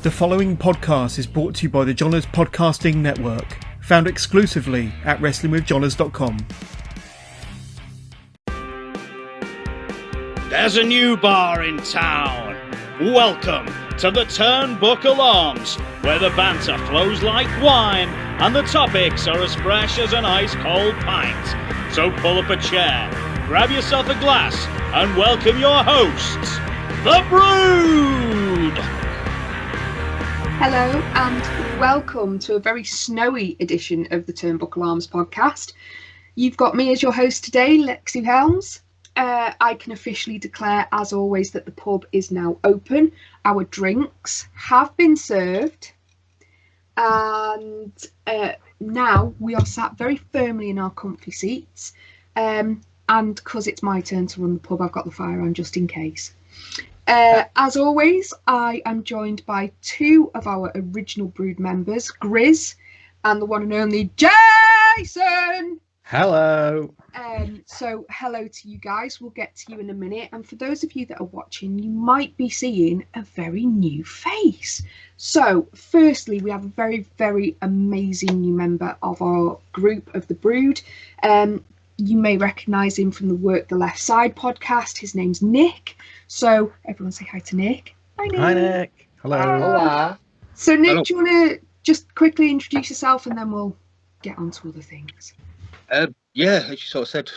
The following podcast is brought to you by the Johners Podcasting Network, found exclusively at wrestlingwithjohners.com. There's a new bar in town. Welcome to the Turnbuckle Arms, where the banter flows like wine and the topics are as fresh as an ice-cold pint. So pull up a chair, grab yourself a glass, and welcome your hosts, the Brew'd! Hello and welcome to a very snowy edition of the Turnbuckle Arms podcast. You've got me as your host today, Lexi Helms. I can officially declare, as always, that the pub is now open. Our drinks have been served, and now we are sat very firmly in our comfy seats. And because it's my turn to run the pub, I've got the fire on just in case. As always, I am joined by two of our original Brew'd members, Grizz and the one and only Jason. Hello. So hello to you guys. We'll get to you in a minute. And for those of you that are watching, you might be seeing a very new face. So firstly, we have a very, very amazing new member of our group of the Brew'd. You may recognise him from the Work the Left Side podcast. His name's Nick. So everyone say hi to Nick. Hi, Nick. Hi, Nick. Hello. Hola. So Nick, Hello. do you want to just quickly introduce yourself and then we'll get on to other things? Yeah, as you sort of said,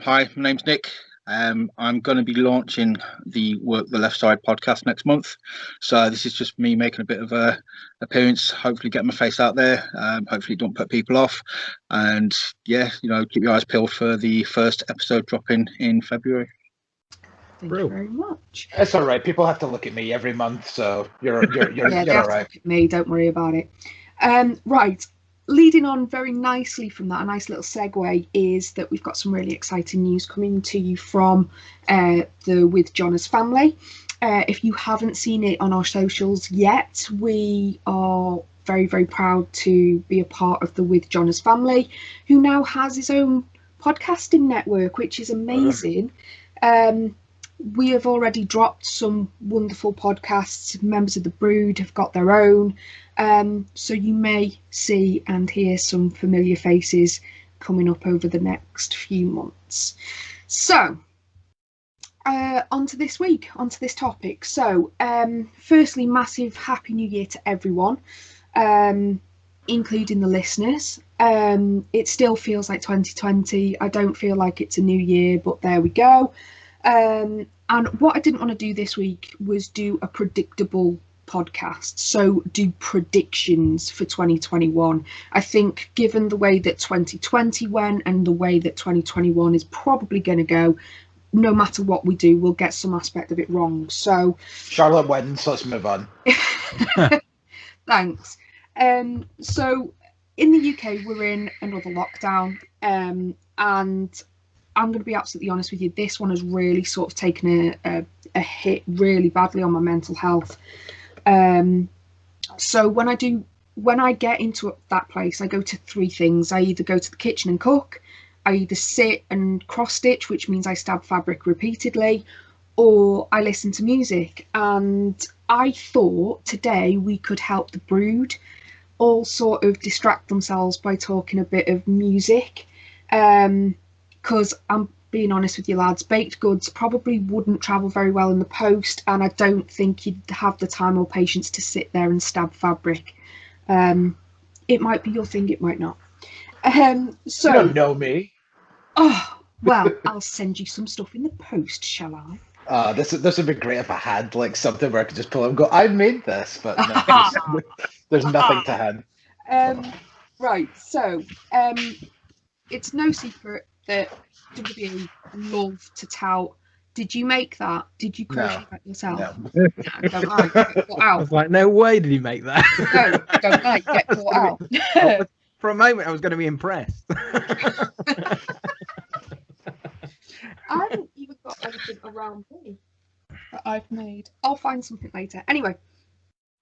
hi, my name's Nick. I'm going to be launching the Work the Left Side podcast next month. So this is just me making a bit of a appearance, hopefully getting my face out there. Hopefully don't put people off. And yeah, keep your eyes peeled for the first episode dropping in February. Thank you very much. It's all right. People have to look at me every month, so you're Yeah, you're they all have to right. look at me, don't worry about it. Right, leading on very nicely from that, a nice little segue is that we've got some really exciting news coming to you from the With Johners family. If you haven't seen it on our socials yet, we are very, very proud to be a part of the With Johners family, who now has his own podcasting network, which is amazing. We have already dropped some wonderful podcasts. Members of the Brew'd have got their own. So you may see and hear some familiar faces coming up over the next few months. So, on to this week, on to this topic. So, firstly, massive Happy New Year to everyone, including the listeners. It still feels like 2020. I don't feel like it's a new year, but there we go. And what I didn't want to do this week was do a predictable podcast, so do predictions for 2021. I think given the way that 2020 went and the way that 2021 is probably going to go, no matter what we do, we'll get some aspect of it wrong. So Charlotte wins. Let's move on. Thanks. So in the UK, we're in another lockdown, and I'm going to be absolutely honest with you, this one has really sort of taken a hit really badly on my mental health. So when I get into that place, I go to three things. I either go to the kitchen and cook, I either sit and cross stitch, which means I stab fabric repeatedly, or I listen to music. And I thought today we could help the Brew'd all sort of distract themselves by talking a bit of music. Because I'm being honest with you lads, baked goods probably wouldn't travel very well in the post, and I don't think you'd have the time or patience to sit there and stab fabric. It might be your thing, it might not. So You don't know me. Oh, well, I'll send you some stuff in the post, shall I? This would be great if I had like something where I could just pull up and go, I made this, but no, there's nothing to hand. Right, so it's no secret that WWE love to tout. Did you make that? Did you crochet that yourself? No. No, don't lie, get caught I out. was like, no way did he make that. No, don't lie, get caught out. For a moment, I was going to be impressed. I haven't even got anything around me that I've made. I'll find something later. Anyway,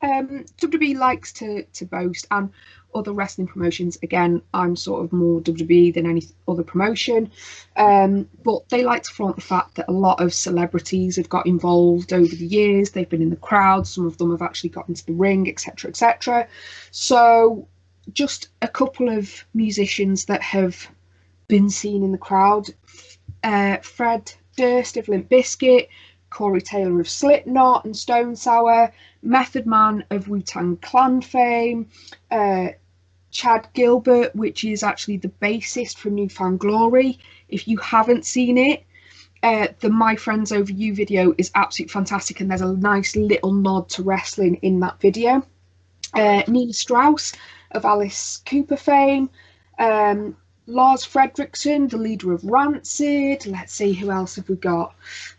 WWE likes to boast, and other wrestling promotions, again, I'm sort of more WWE than any other promotion, but they like to flaunt the fact that a lot of celebrities have got involved over the years. They've been in the crowd, some of them have actually got into the ring, etc., etc. So just a couple of musicians that have been seen in the crowd: Fred Durst of Limp Bizkit, Corey Taylor of Slipknot and Stone Sour, Method Man of Wu-Tang Clan fame, Chad Gilbert, which is actually the bassist for New Found Glory. If you haven't seen it, the My Friends Over You video is absolutely fantastic, and there's a nice little nod to wrestling in that video. Nina Strauss of Alice Cooper fame, Lars Fredrickson, the leader of Rancid. Let's see, who else have we got?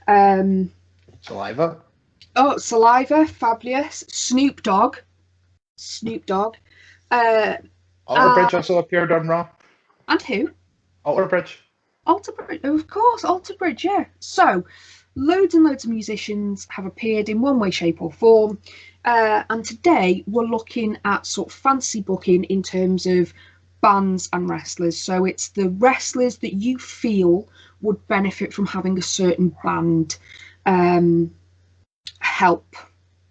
Saliva. Oh, Saliva, fabulous. Snoop Dogg. Alter Bridge also appeared on Raw. And who? Alter Bridge. Alter Bridge, of course, Alter Bridge, yeah. So, loads and loads of musicians have appeared in one way, shape or form. And today we're looking at sort of fancy booking in terms of bands and wrestlers. So it's the wrestlers that you feel would benefit from having a certain band help,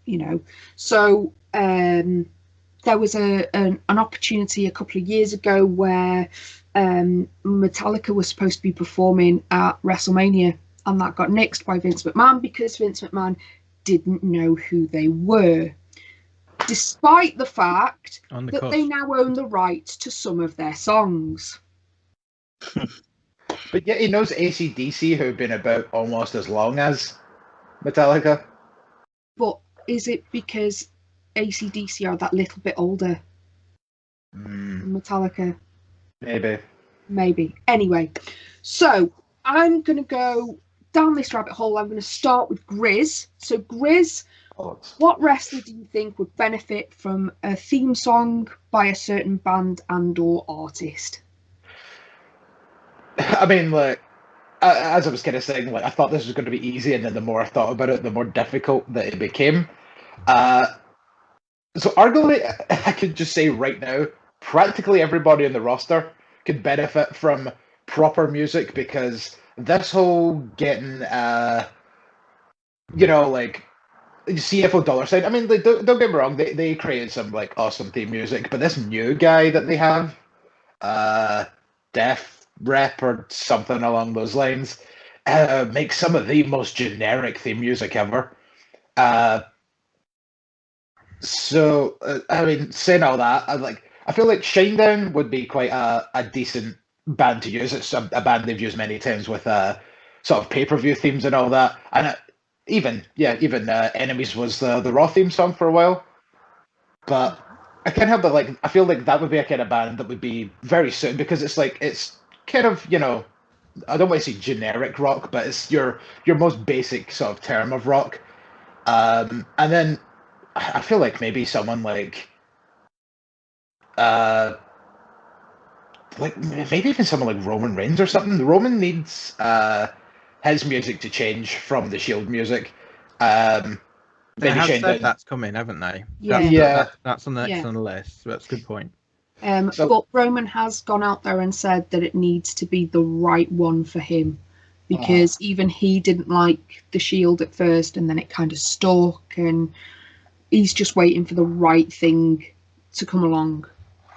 you know. So there was an opportunity a couple of years ago where Metallica was supposed to be performing at WrestleMania, and that got nixed by Vince McMahon because Vince McMahon didn't know who they were, despite the fact that they now own the rights to some of their songs. But yet he knows AC/DC, who've been about almost as long as Metallica. But is it because AC/DC are that little bit older than Metallica? Maybe. Anyway, so I'm going to go down this rabbit hole. I'm going to start with Grizz. So Grizz, what wrestler do you think would benefit from a theme song by a certain band and or artist? I mean, like, as I was kind of saying, like, I thought this was going to be easy, and then the more I thought about it, the more difficult that it became. So arguably, I could just say right now, practically everybody in the roster could benefit from proper music, because this whole getting, like, CFO Dollar Sign, I mean, like, don't get me wrong, they created some, like, awesome theme music, but this new guy that they have, Def Rep or something along those lines, makes some of the most generic theme music ever. So, I mean, saying all that, I feel like Shinedown would be quite a decent band to use. It's a band they've used many times with sort of pay-per-view themes and all that. And even Enemies was the Raw theme song for a while. But I can't help but, like, I feel like that would be a kind of band that would be very suited, because it's like, it's kind of, you know, I don't want to say generic rock, but it's your most basic sort of term of rock. And then I feel like maybe someone like maybe even someone like Roman Reigns or something. Roman needs his music to change from the Shield music. They have said that's coming, haven't they? Yeah. That's on the next on the list. So that's a good point. But Roman has gone out there and said that it needs to be the right one for him, because even he didn't like the Shield at first, and then it kind of stuck, and he's just waiting for the right thing to come along.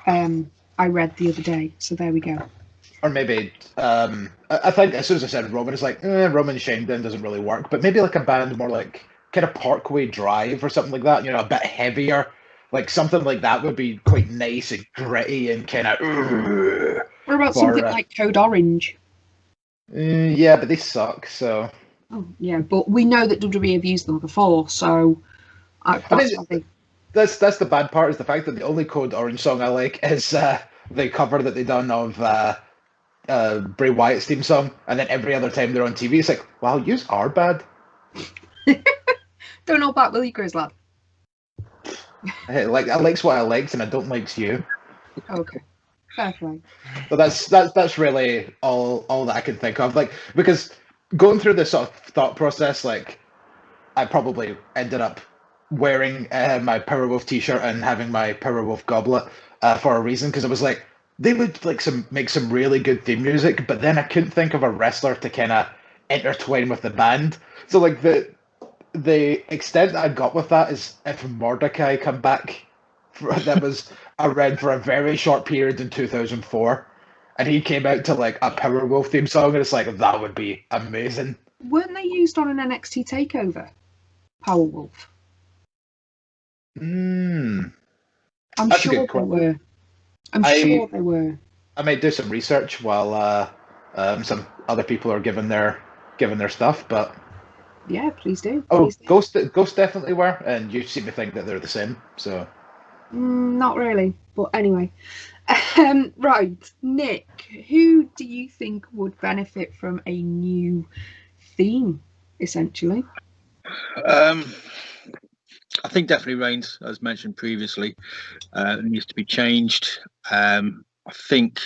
I read the other day, so there we go. Or maybe, I think as soon as I said Roman, it's like, Roman Shinedown doesn't really work, but maybe like a band more like kind of Parkway Drive or something like that, you know, a bit heavier. Like something like that would be quite nice and gritty and kind of. What about something like Code Orange? Yeah, but they suck. So. Oh yeah, but we know that WWE have used them before, so. That's the bad part, is the fact that the only Code Orange song I like is the cover that they done of Bray Wyatt's theme song, and then every other time they're on TV, it's like, wow, yous are bad. Don't know about Willie Grizz, lad. Hey, like, I likes what I likes, and I don't likes you. Okay, fair play. So that's really all that I can think of. Like, because going through this sort of thought process, like, I probably ended up wearing my Powerwolf t-shirt and having my Powerwolf goblet for a reason, because I was like, they would like make some really good theme music, but then I couldn't think of a wrestler to kind of intertwine with the band. So like the extent that I got with that is if Mordecai come back, that was around for a very short period in 2004, and he came out to like a Powerwolf theme song, and it's like, that would be amazing. Weren't they used on an NXT takeover? Powerwolf. I'm That's sure they were. I'm sure they were. I might do some research while some other people are giving their stuff, but yeah, please do. Please do. Ghost definitely were, and you seem to think that they're the same. So not really, but anyway. Right, Nick, who do you think would benefit from a new theme, essentially? I think definitely Reigns, as mentioned previously, needs to be changed. I think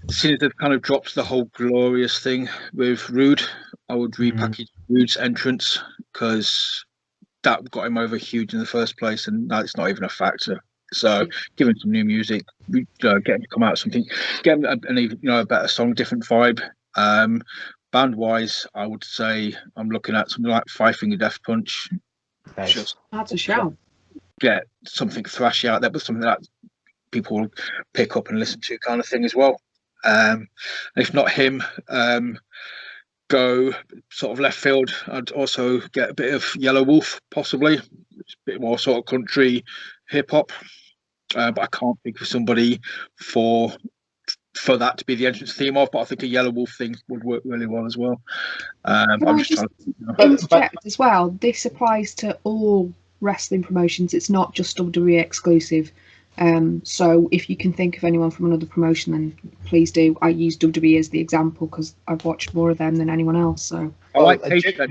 since they've kind of dropped the whole glorious thing with Rude, I would repackage Rude's entrance, because that got him over huge in the first place, and that's not even a factor. So, give him some new music, get him to come out with something, get him an even a better song, different vibe. Band wise, I would say I'm looking at something like Five Finger Death Punch. Nice. That's a shout. Get something thrashy out there, but something that people will pick up and listen to, kind of thing as well. If not him, go sort of left field. I'd also get a bit of Yellow Wolf, possibly. It's a bit more sort of country hip hop, but I can't think of somebody for that to be the entrance theme of. But I think a Yellow Wolf thing would work really well as well. Can I just interject as well? This applies to all wrestling promotions. It's not just WWE exclusive. So if you can think of anyone from another promotion, then please do. I use WWE as the example because I've watched more of them than anyone else. So I like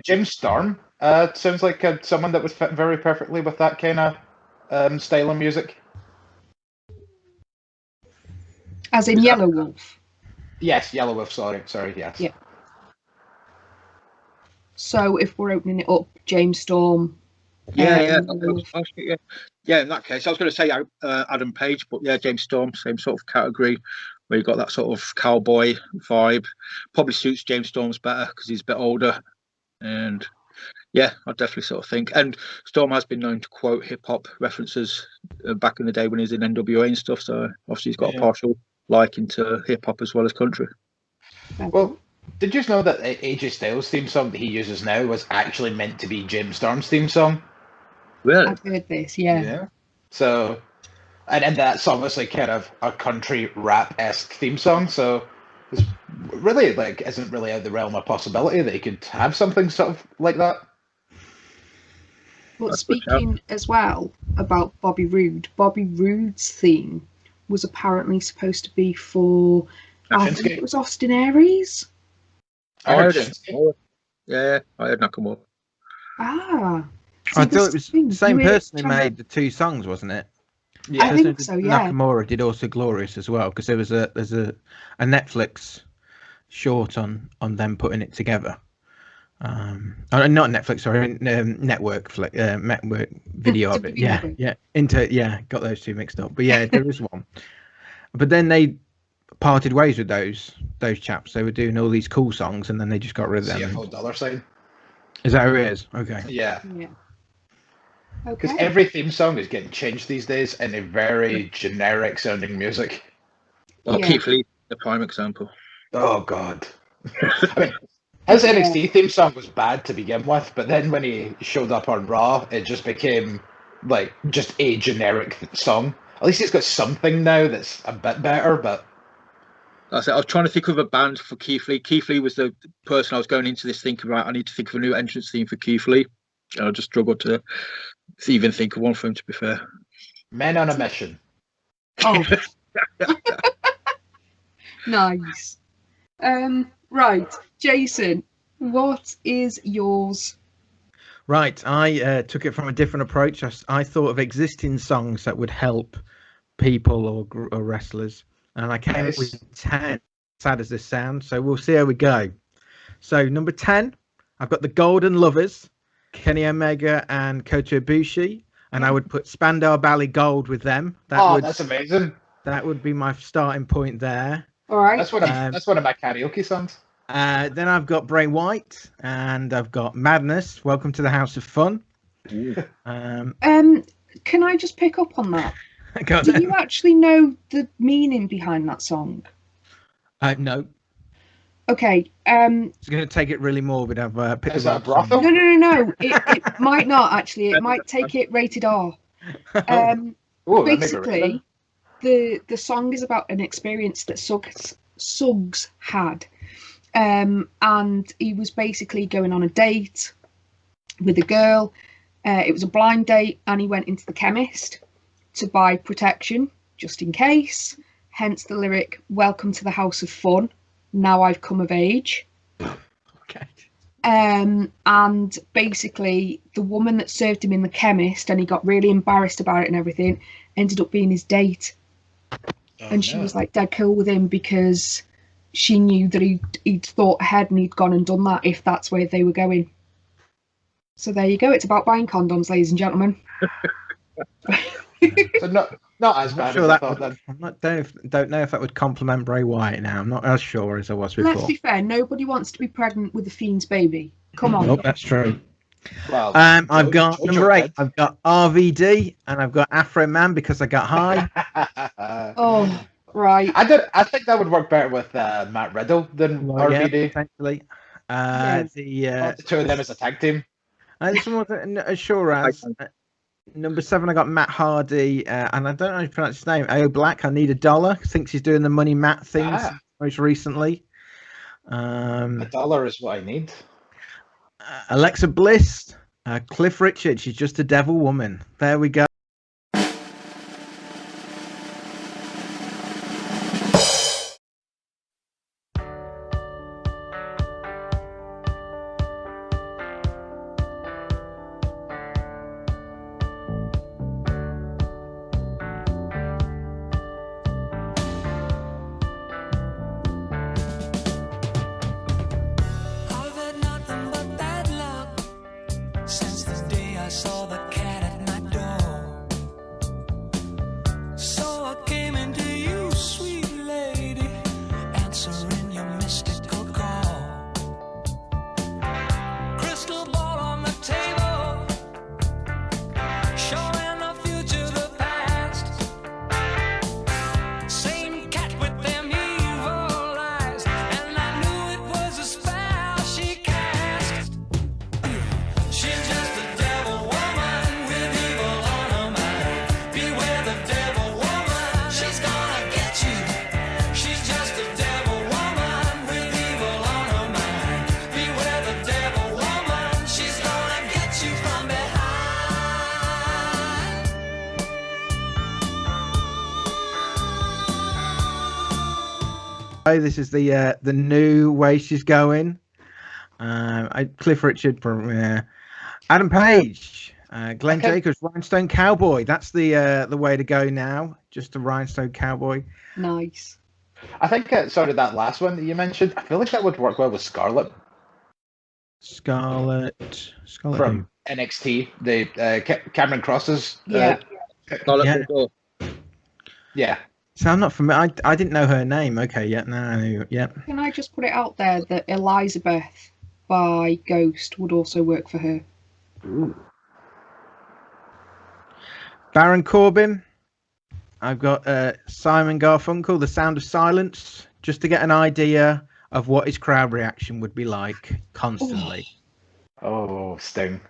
Jim Storm. Sounds like someone that would fit very perfectly with that kind of style of music. As in Yellow Wolf. Yes, Yellow Wolf. Sorry, yes. Yeah. So if we're opening it up, James Storm. Yeah. In that case, I was going to say Adam Page, but yeah, James Storm, same sort of category, where you got that sort of cowboy vibe. Probably suits James Storm's better because he's a bit older, and yeah, I definitely sort of think. And Storm has been known to quote hip hop references back in the day when he was in NWA and stuff. So obviously he's got a partial liking to hip hop as well as country. Well, did you know that AJ Styles' theme song that he uses now was actually meant to be James Storm's theme song? Really? I've heard this, yeah. So, and that song was like kind of a country rap-esque theme song. So, it's really like isn't really out of the realm of possibility that he could have something sort of like that. But speaking as well about Bobby Roode, Bobby Roode's theme was apparently supposed to be for, I think it was Austin Aries. I heard it. Yeah, I heard Nakamura. I thought it was the same person who made the two songs, wasn't it? Yeah, I think so. Yeah. Nakamura did also Glorious as well, because there's a Netflix short on them putting it together. Not Netflix, sorry, network video of it. Yeah, got those two mixed up. But yeah, there is one. But then they parted ways with those chaps. They were doing all these cool songs, and then they just got rid of them. CFO dollar sign. Is that who it is? Okay. Yeah. Okay. Because every theme song is getting changed these days into very generic sounding music. Well, Keith Lee, the prime example. Oh God. I mean, his NXT theme song was bad to begin with, but then when he showed up on Raw, it just became like just a generic song. At least he's got something now that's a bit better, but I was trying to think of a band for Keith Lee. Keith Lee was the person I was going into this thinking, right, I need to think of a new entrance theme for Keith Lee. And I just struggled to even think of one for him, to be fair. Men on a Mission. Oh. Nice. Right, Jason, what is yours? Right, I took it from a different approach. I thought of existing songs that would help people or wrestlers, and I came up with 10. Sad as this sounds, so we'll see how we go. So number 10, I've got the Golden Lovers, Kenny Omega and Kota Ibushi, and I would put Spandau Ballet Gold with them. That's amazing. That would be my starting point there. All right. That's one of my karaoke songs. Then I've got Bray Wyatt, and I've got Madness. Welcome to the House of Fun. Can I just pick up on that? Do you actually know the meaning behind that song? No. Okay. It's going to take it really morbid. Is that a brothel? No. It might not actually. It might take it rated R. Basically, the song is about an experience that Suggs had, and he was basically going on a date with a girl. It was a blind date, and he went into the chemist to buy protection just in case. Hence the lyric, "Welcome to the House of Fun. Now I've come of age." Okay. And basically, the woman that served him in the chemist, and he got really embarrassed about it and everything, ended up being his date. And she was like dead cool with him because she knew that he'd thought ahead and he'd gone and done that if that's where they were going. So there you go. It's about buying condoms, ladies and gentlemen. So not as bad as I thought then. Don't know if that would compliment Bray Wyatt now. I'm not as sure as I was before. Let's be fair. Nobody wants to be pregnant with the Fiend's baby. Come on. Oh, that's true. Well, I've got number 8. I've got RVD, and I've got Afro Man because I got high. Oh, right. I think that would work better with Matt Riddle than RVD. Yeah, potentially. The two of them as a tag team. This one wasn't as sure as. Number 7, I got Matt Hardy, and I don't know how to pronounce his name. AO Black, I Need a Dollar. Thinks he's doing the Money Matt things most recently. $1 is what I need. Alexa Bliss, Cliff Richard, she's just a devil woman. There we go. This is the new way she's going. Cliff Richard, Adam Page, Glenn Jacobs, Rhinestone Cowboy. That's the way to go now. Just a Rhinestone Cowboy. Nice. I think that last one that you mentioned. I feel like that would work well with Scarlett. Scarlett from NXT. The Cameron Cross's. Scarlett. Yeah. So I'm not familiar. I didn't know her name. Okay, yeah. Can I just put it out there that Elizabeth by Ghost would also work for her? Ooh. Baron Corbin. I've got Simon Garfunkel, The Sound of Silence, just to get an idea of what his crowd reaction would be like constantly. Oh, Sting.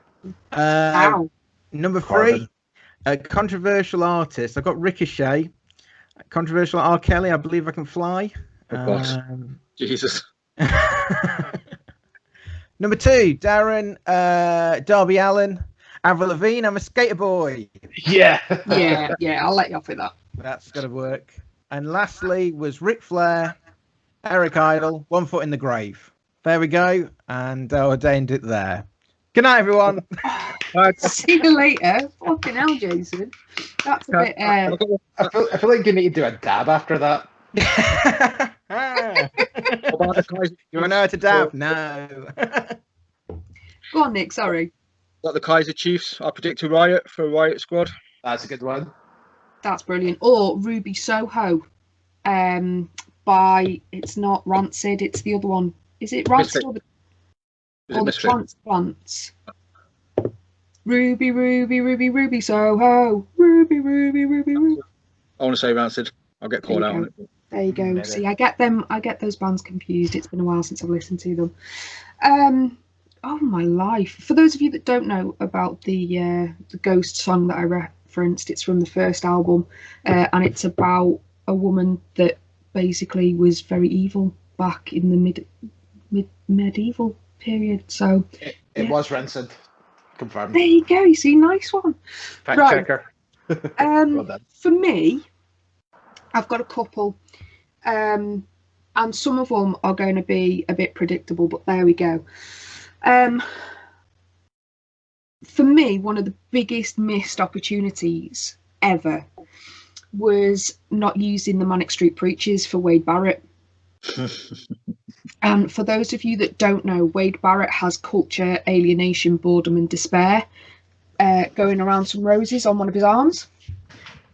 Number 3, a controversial artist. I've got Ricochet. Controversial R. Kelly, I Believe I Can Fly. Of course. Jesus. Number 2, Darren Darby Allin. Avril Lavigne, I'm a Skater Boy. Yeah. I'll let you off with that. That's got to work. And lastly was Ric Flair, Eric Idle, One Foot in the Grave. There we go. And I ordained it there. Good night, everyone. See you later. Fucking hell, Jason. That's a bit. I feel like you need to do a dab after that. You want to know how to dab? No. Go on, Nick. Sorry. Got the Kaiser Chiefs. I predict a riot for a Riot Squad. That's a good one. That's brilliant. Or Ruby Soho, by, it's not Rancid, it's the other one. Is it Rancid or the Transplants? Ruby, Ruby, Ruby, Ruby Soho. Ruby, Ruby, Ruby, Ruby. I want to say Rancid. I'll get called out on it. There you go. Maybe. See, I get those bands confused. It's been a while since I've listened to them. Oh my life. For those of you that don't know about the Ghost song that I referenced, it's from the first album, and it's about a woman that basically was very evil back in the medieval period. So it was Rancid. Confirmed. There you go. You see, nice one. Fact Right. checker. Well done. For me, I've got a couple, and some of them are going to be a bit predictable, but there we go. For me, one of the biggest missed opportunities ever was not using the Manic Street Preachers for Wade Barrett. And for those of you that don't know, Wade Barrett has culture, alienation, boredom, and despair going around some roses on one of his arms.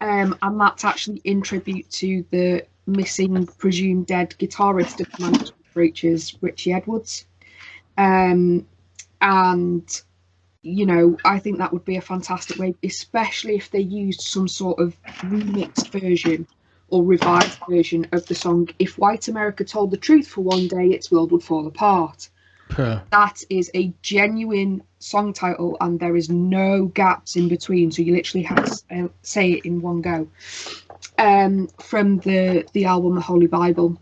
And that's actually in tribute to the missing, presumed dead guitarist of the Manic Street Preachers, Richie Edwards. And, you know, I think that would be a fantastic way, especially if they used some sort of remixed version or revised version of the song If White America Told the Truth for One Day, Its World Would Fall Apart. That is a genuine song title, and there is no gaps in between, so you literally have to say it in one go. From the album The Holy Bible.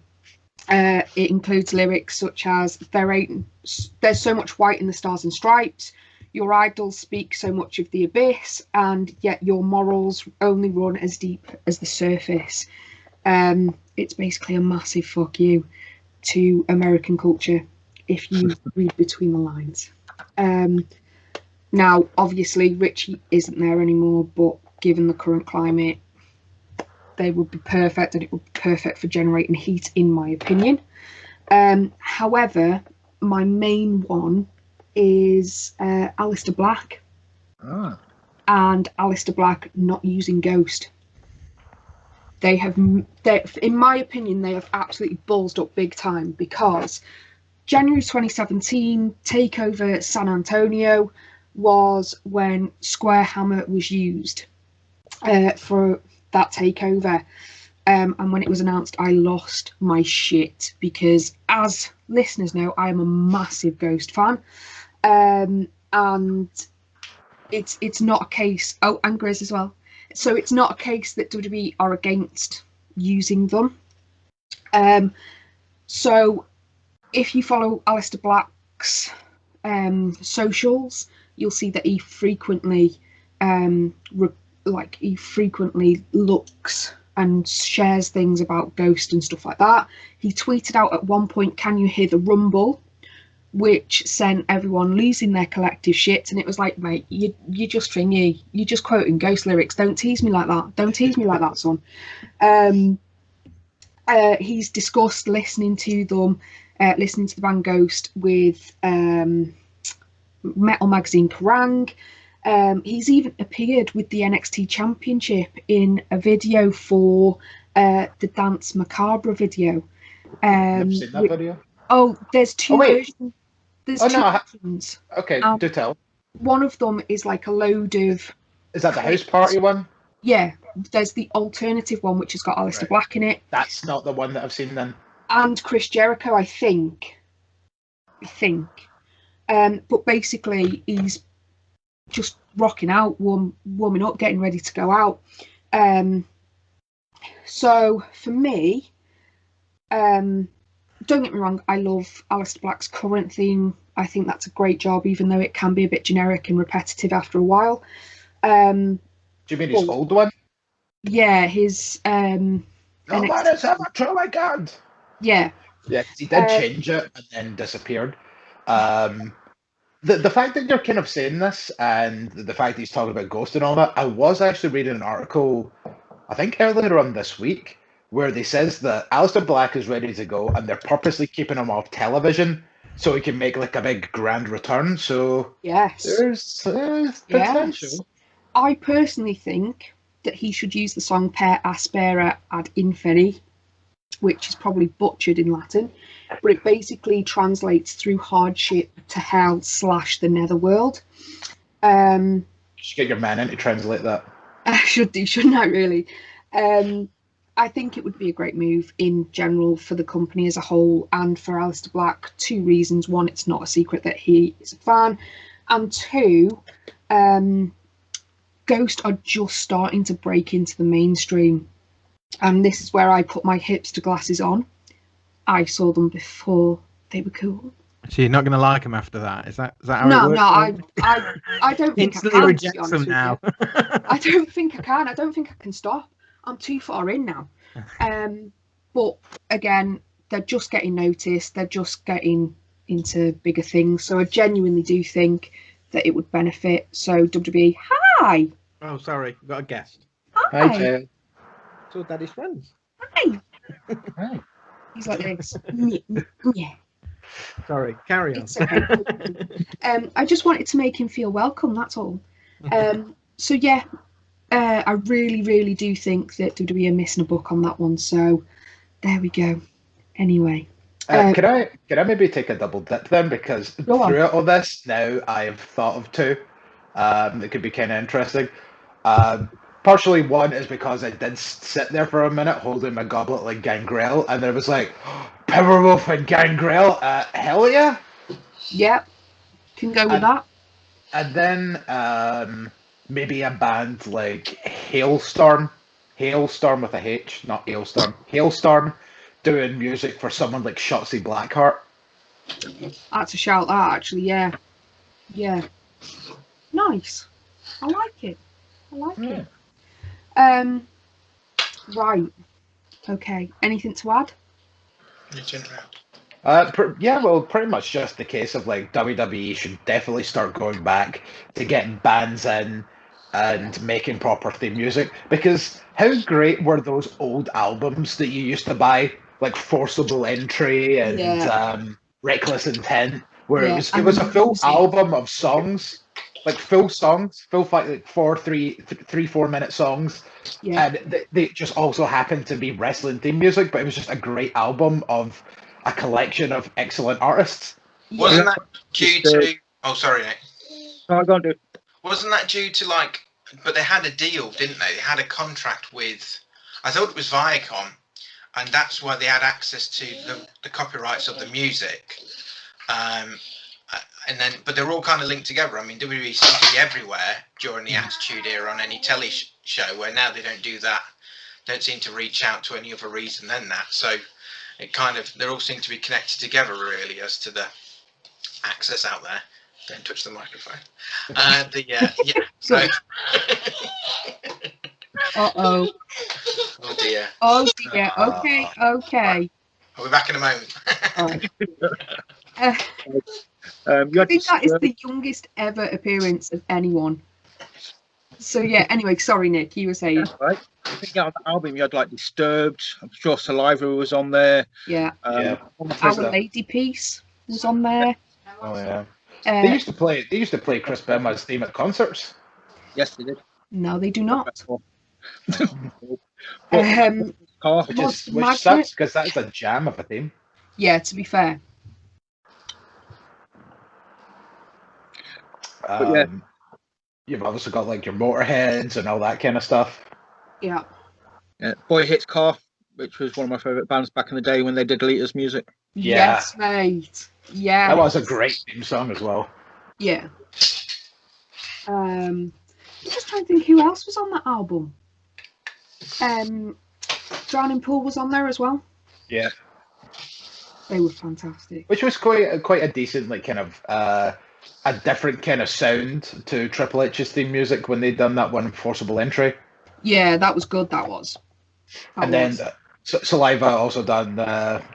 It includes lyrics such as there's so much white in the stars and stripes, your idols speak so much of the abyss, and yet your morals only run as deep as the surface. It's basically a massive fuck you to American culture if you read between the lines. Now, obviously, Richie isn't there anymore, but given the current climate, they would be perfect, and it would be perfect for generating heat, in my opinion. However, my main one is Aleister Black. And Aleister Black not using Ghost. They have, in my opinion, they have absolutely ballsed up big time, because January 2017 Takeover San Antonio was when Square Hammer was used for that takeover. And when it was announced, I lost my shit, because, as listeners know, I am a massive Ghost fan. And it's not a case, and Grizz as well. So it's not a case that WWE are against using them. So if you follow Aleister Black's socials, you'll see that he frequently looks and shares things about Ghost and stuff like that. He tweeted out at one point, "Can you hear the rumble?" which sent everyone losing their collective shit. And it was like, mate, you're just thingy. You're just quoting Ghost lyrics. Don't tease me like that. Don't tease me like that, son. He's discussed listening to them, listening to the band Ghost with Metal Magazine Kerrang. He's even appeared with the NXT Championship in a video for the Dance Macabre video. I've seen that video. Oh, there's two versions. There's two versions. Okay, do tell. One of them is like a load of... Is that the house party one? Yeah, there's the alternative one, which has got Aleister Black in it. That's not the one that I've seen then. And Chris Jericho, I think. But basically, he's just rocking out, warming up, getting ready to go out. So for me, don't get me wrong, I love Aleister Black's current theme. I think that's a great job, even though it can be a bit generic and repetitive after a while. Do you mean his old one? Yeah, his... No man has ever truly God. Yeah. Yeah, because he did change it and then disappeared. The fact that you're kind of saying this, and the fact that he's talking about Ghost and all that, I was actually reading an article, I think earlier on this week, where they says that Aleister Black is ready to go, and they're purposely keeping him off television so he can make like a big grand return. So Yes. there's potential. Yes. I personally think that he should use the song Per aspera ad inferi, which is probably butchered in Latin, but it basically translates through hardship to hell / the netherworld. Just get your man in to translate that. I should do, shouldn't I, really? I think it would be a great move in general for the company as a whole and for Aleister Black. 2 reasons. 1, it's not a secret that he is a fan. And 2, Ghost are just starting to break into the mainstream. And this is where I put my hipster glasses on. I saw them before they were cool. So you're not going to like them after that? Is that how No, it works? no, I don't think Instantly I can, reject to be honest them with now. you. I don't think I can. I don't think I can stop. I'm too far in now. But again, they're just getting noticed. They're just getting into bigger things. So I genuinely do think that it would benefit. So WWE, hi. Oh, sorry, we've got a guest. Hi. Hi, Jay. It's all Daddy's friends. Hi. Hi. He's like this. Yeah. Sorry, carry on. It's okay. I just wanted to make him feel welcome, that's all. So yeah, I really, really do think that WWE are missing a book on that one. So there we go. Anyway. Can I maybe take a double dip then? Because throughout all this, now I've thought of 2 that could be kind of interesting. Partially, one is because I did sit there for a minute holding my goblet like Gangrel, and then it was like, Powerwolf and Gangrel, hell yeah! Yep, can go with that. And then maybe a band like Hailstorm with a H, not Hailstorm, Hailstorm, doing music for someone like Shotzi Blackheart. That's a shout, that actually, yeah. Nice. I like it. It. Right. Okay. Anything to add? Yeah, well, pretty much just the case of like WWE should definitely start going back to getting bands in and making proper theme music, because how great were those old albums that you used to buy, like Forcible Entry and Reckless Intent, where it was a full album of songs, like full songs, like 4 minute songs, and they just also happened to be wrestling theme music, but it was just a great album of a collection of excellent artists. Wasn't that due to? Oh, sorry, Nick. No, go on, dude. Wasn't that due to like? But they had a deal, didn't they? They had a contract with. I thought it was Viacom, and that's why they had access to the copyrights of the music. And then, but they're all kind of linked together. I mean, WWE seemed to be everywhere during the Attitude Era on any telly show, where now they don't do that. Don't seem to reach out to any other reason than that. So it kind of, they all seem to be connected together really as to the access out there. Don't touch the microphone. So. Uh-oh. Oh dear. Oh dear. Okay. I'll be back in a moment. I think that is the youngest ever appearance of anyone. So yeah, anyway, sorry Nick, you were saying. Right. I think on the album you had like Disturbed, I'm sure Saliva was on there. Yeah. Our Lady Piece was on there. Oh yeah. They used to play Chris Benoit's theme at concerts. Yes, they did. No, they do not. Which sucks because that is a jam of a theme. Yeah, to be fair. You've obviously got like your Motorheads and all that kind of stuff. Yeah. Boy Hits Car, which was one of my favourite bands back in the day when they did Lita's music. Yeah. Yes, mate. Yeah. That was a great theme song as well. Yeah. I'm just trying to think who else was on that album. Drowning Pool was on there as well. Yeah. They were fantastic. Which was quite a decent, like, kind of a different kind of sound to Triple H's theme music when they'd done that one Forcible Entry. Yeah, that was good. That was. Then Saliva also done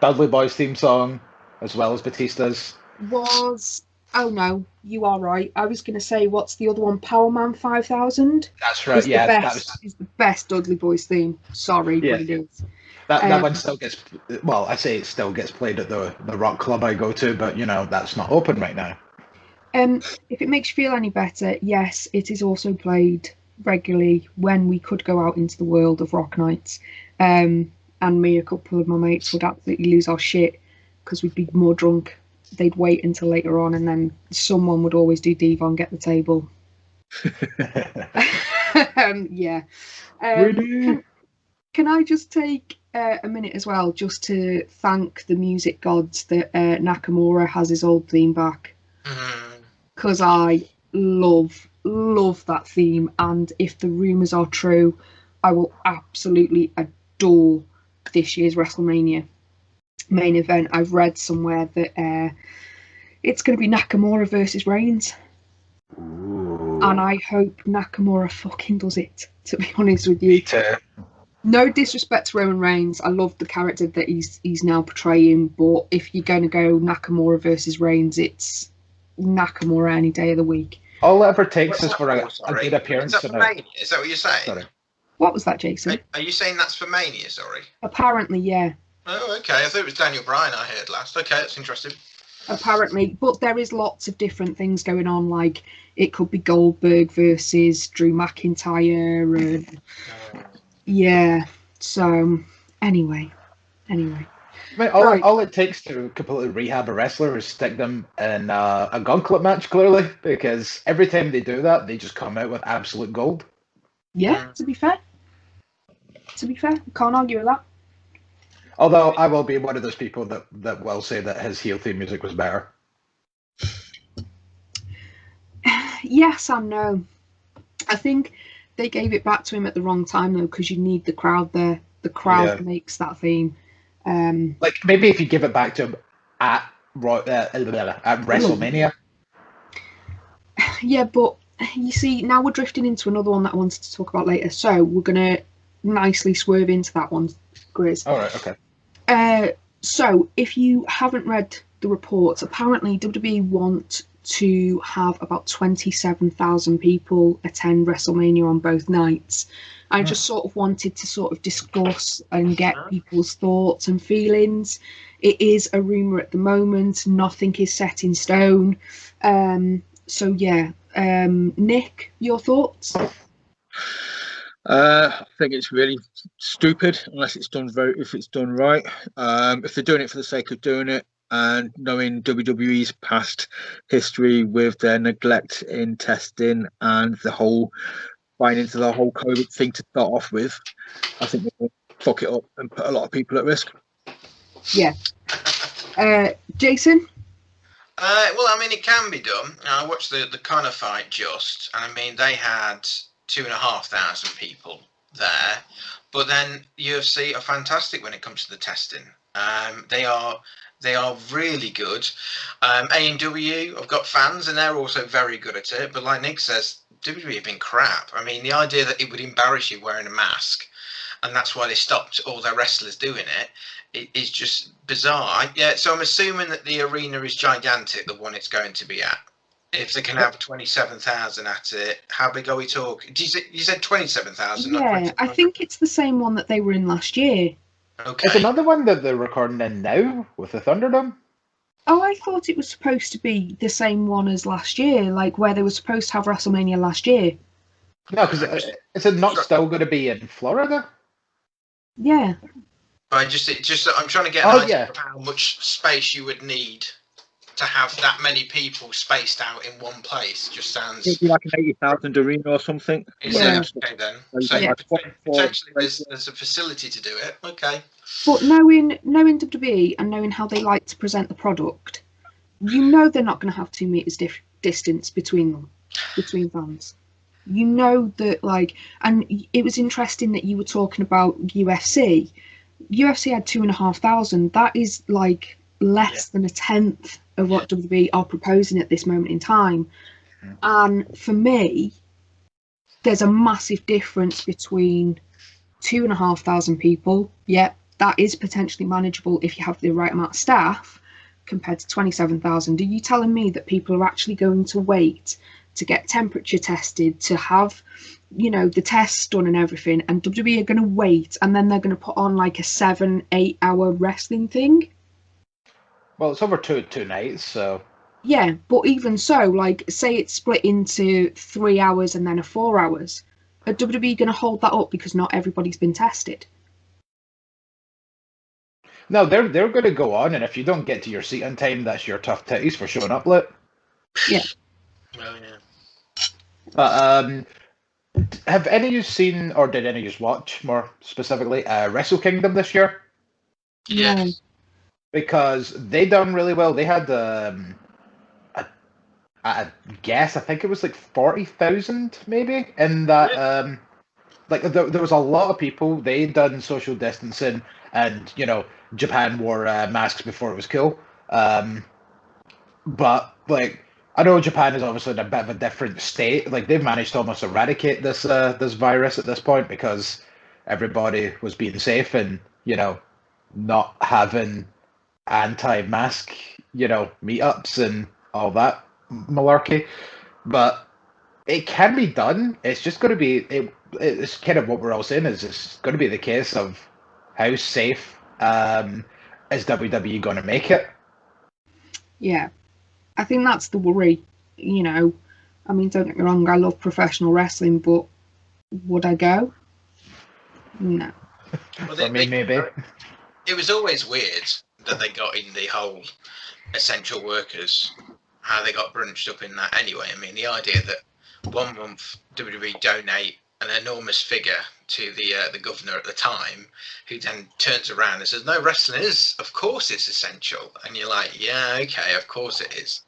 Dudley Boy's theme song as well as Batista's. Oh no, you are right. I was going to say, what's the other one? Power Man 5000. That's right. Is the best Dudley Boy's theme. Sorry, but it is. That one still gets, well, I say it still gets played at the rock club I go to, but that's not open right now. If it makes you feel any better, yes, it is also played regularly when we could go out into the world of rock nights. And me, a couple of my mates would absolutely lose our shit because we'd be more drunk. They'd wait until later on, and then someone would always do Devon get the table. Yeah. Can I just take a minute as well just to thank the music gods that Nakamura has his old theme back, because I love that theme, and if the rumours are true, I will absolutely adore this year's WrestleMania main event. I've read somewhere that it's going to be Nakamura versus Reigns. Ooh. And I hope Nakamura fucking does it, to be honest with you. No disrespect to Roman Reigns. I love the character that he's now portraying, but if you're going to go Nakamura versus Reigns, it's Nakamura any day of the week. All it ever takes is for a good appearance. Is that for Mania? Is that what you're saying? Sorry. What was that, Jason? Are you saying that's for Mania, sorry? Apparently, yeah. Oh, okay. I thought it was Daniel Bryan I heard last. Okay, that's interesting. Apparently, but there is lots of different things going on, like it could be Goldberg versus Drew McIntyre, and yeah. So, anyway. I mean, all it takes to completely rehab a wrestler is stick them in a gauntlet match, clearly, because every time they do that, they just come out with absolute gold. Yeah, to be fair, can't argue with that. Although I will be one of those people that will say that his heel theme music was better. Yes and no. I think they gave it back to him at the wrong time, though, because you need the crowd there. The crowd makes that theme. Like, maybe if you give it back to him at WrestleMania. Yeah, but you see, now we're drifting into another one that I wanted to talk about later. So we're going to nicely swerve into that one, Grizz. All right, okay. So if you haven't read the reports, apparently WWE want to have about 27,000 people attend WrestleMania on both nights. I just sort of wanted to sort of discuss and get people's thoughts and feelings. It is a rumour at the moment. Nothing is set in stone. So yeah, Nick, your thoughts? I think it's really stupid unless it's done if it's done right. If they're doing it for the sake of doing it, and knowing WWE's past history with their neglect in testing and the whole buying into the whole COVID thing to start off with, I think they'll fuck it up and put a lot of people at risk. Yeah. Jason? Well, I mean, it can be done. I watched the Conor fight just, and I mean, they had 2,500 people there, but then UFC are fantastic when it comes to the testing. They are really good. AEW, I've got fans, and they're also very good at it. But like Nick says, WWE have been crap. I mean, the idea that it would embarrass you wearing a mask, and that's why they stopped all their wrestlers doing it is just bizarre. So I'm assuming that the arena is gigantic, the one it's going to be at. If they can have 27,000 at it, how big are we talking? You said 27,000? Yeah, I think it's the same one that they were in last year. Okay. It's another one that they're recording in now with the Thunderdome. Oh, I thought it was supposed to be the same one as last year, like where they were supposed to have WrestleMania last year. No, because is it not still going to be in Florida? Yeah. I'm trying to get an idea of how much space you would need to have that many people spaced out in one place. Just sounds It'd be like an 80,000 arena or something. Okay then. So potentially there's a facility to do it. Okay. But knowing WWE and knowing how they like to present the product, you know they're not going to have 2 meters distance between fans. You know that, like, and it was interesting that you were talking about UFC. UFC had 2,500. That is like less than a tenth of what WWE are proposing at this moment in time. And for me, there's a massive difference between 2,500 people. Yep, that is potentially manageable if you have the right amount of staff, compared to 27,000. Are you telling me that people are actually going to wait to get temperature tested, to have the tests done and everything, and WWE are going to wait, and then they're going to put on like a 7-8 hour wrestling thing. Well, it's over two nights, so. Yeah, but even so, like, say it's split into 3 hours and then a 4 hours. Are WWE going to hold that up because not everybody's been tested? No, they're going to go on, and if you don't get to your seat on time, that's your tough titties for showing up late. Yeah. Oh, yeah. But have any of you seen, or did any of you watch, more specifically, Wrestle Kingdom this year? Yeah. No. Because they done really well. They had I guess I think it was like 40,000 maybe in that. Like there was a lot of people. They done social distancing, and Japan wore masks before it was cool. But like I know Japan is obviously in a bit of a different state. Like they've managed to almost eradicate this virus at this point because everybody was being safe and not having anti-mask meetups and all that malarkey. But it can be done. It's just going to be it's kind of what we're all saying is it's going to be the case of how safe is WWE going to make it. Yeah. I think that's the worry, I mean, don't get me wrong, I love professional wrestling, but would I go? No. Well, For me, maybe. It was always weird that they got in the whole essential workers, how they got bunched up in that anyway. I mean, the idea that 1 month WWE donate an enormous figure to the governor at the time, who then turns around and says, no, wrestling is, of course it's essential. And you're like, yeah, okay, of course it is.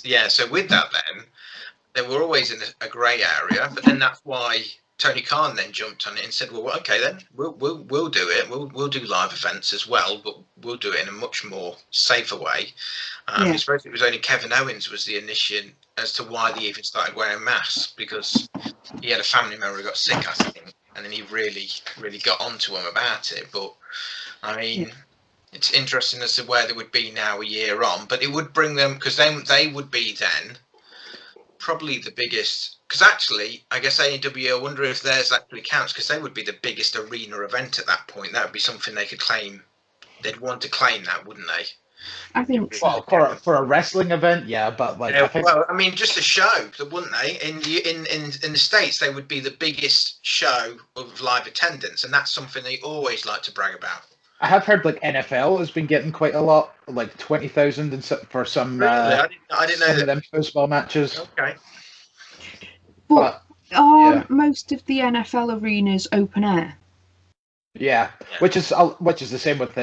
Yeah. So with that then, they were always in a grey area, but then that's why Tony Khan then jumped on it and said, well, okay, then we'll do it. We'll do live events as well, but we'll do it in a much more safer way. I suppose it was only Kevin Owens was the initiant as to why they even started wearing masks, because he had a family member who got sick, I think, and then he really, really got onto him about it. But I mean, it's interesting as to where they would be now a year on, but it would bring them, because then they would be then probably the biggest, because actually, I guess AEW, I wonder if theirs actually counts, because they would be the biggest arena event at that point. That would be something they could claim. They'd want to claim that, wouldn't they? I think so. Well, for a wrestling event, yeah, but like I think. Well, I mean, just a show, wouldn't they? In the States, they would be the biggest show of live attendance, and that's something they always like to brag about. I have heard like NFL has been getting quite a lot, like 20,000 for some. Really? I didn't know some that. of them football matches. Okay. But are most of the NFL arenas open air? Yeah, which is the same with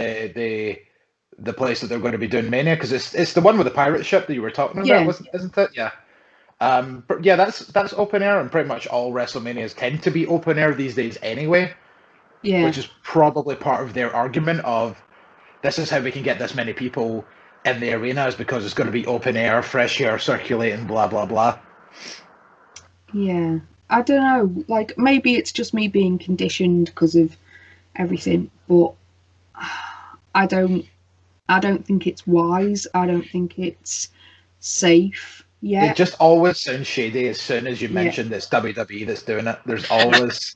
the place that they're going to be doing Mania, because it's the one with the pirate ship that you were talking about, isn't it? Yeah. But yeah, that's open air, and pretty much all WrestleManias tend to be open air these days anyway. Yeah. Which is probably part of their argument of this is how we can get this many people in the arena, is because it's going to be open air, fresh air circulating, blah blah blah. Yeah, I don't know. Like maybe it's just me being conditioned because of everything, but I don't think it's wise. I don't think it's safe. Yeah. It just always sounds shady as soon as you mention it's WWE that's doing it. There's always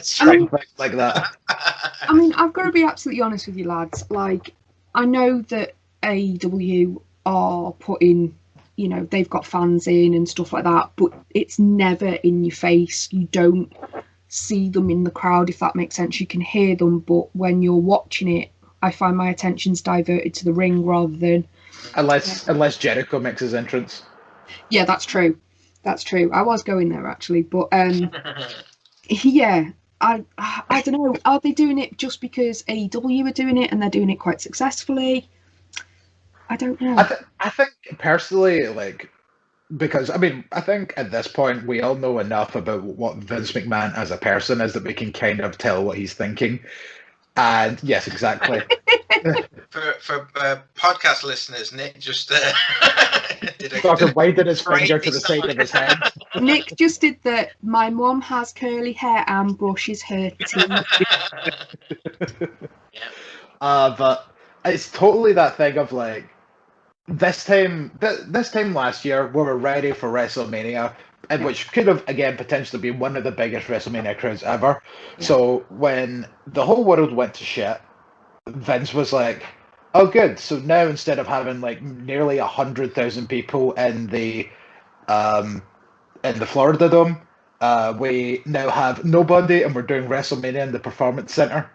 things like that. I mean, I've got to be absolutely honest with you, lads. Like, I know that AEW are putting, they've got fans in and stuff like that, but it's never in your face. You don't see them in the crowd, if that makes sense. You can hear them, but when you're watching it, I find my attention's diverted to the ring rather than... Unless Jericho makes his entrance. Yeah, that's true. I was going there, actually, but yeah, I don't know. Are they doing it just because AEW are doing it and they're doing it quite successfully? I don't know. I think personally, like, because I mean, I think at this point we all know enough about what Vince McMahon as a person is that we can kind of tell what he's thinking. And yes, exactly. For podcast listeners, Nick just waved his finger to the side of his head. Nick just did that. My mum has curly hair and brushes her teeth. But it's totally that thing of like this time last year we were ready for WrestleMania. and which could have again potentially been one of the biggest WrestleMania crowds ever. Yeah. So when the whole world went to shit, Vince was like, "Oh, good. So now instead of having like nearly 100,000 people in the Florida Dome, we now have nobody, and we're doing WrestleMania in the Performance Center."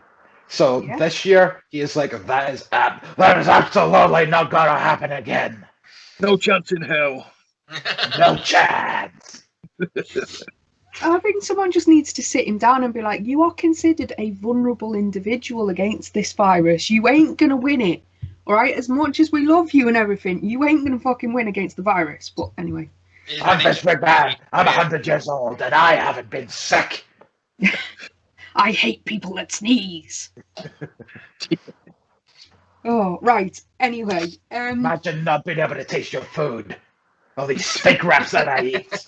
So Yeah. this year, he is like, that is absolutely not gonna happen again. No chance in hell. No chance. I think someone just needs to sit him down and be like, you are considered a vulnerable individual against this virus. You ain't going to win it. All right? As much as we love you and everything, you ain't going to fucking win against the virus. But anyway. I'm Vince McMahon. I'm 100 years old, and I haven't been sick. I hate people that sneeze. Oh, right. Anyway. Imagine not being able to taste your food. All these steak wraps that I eat.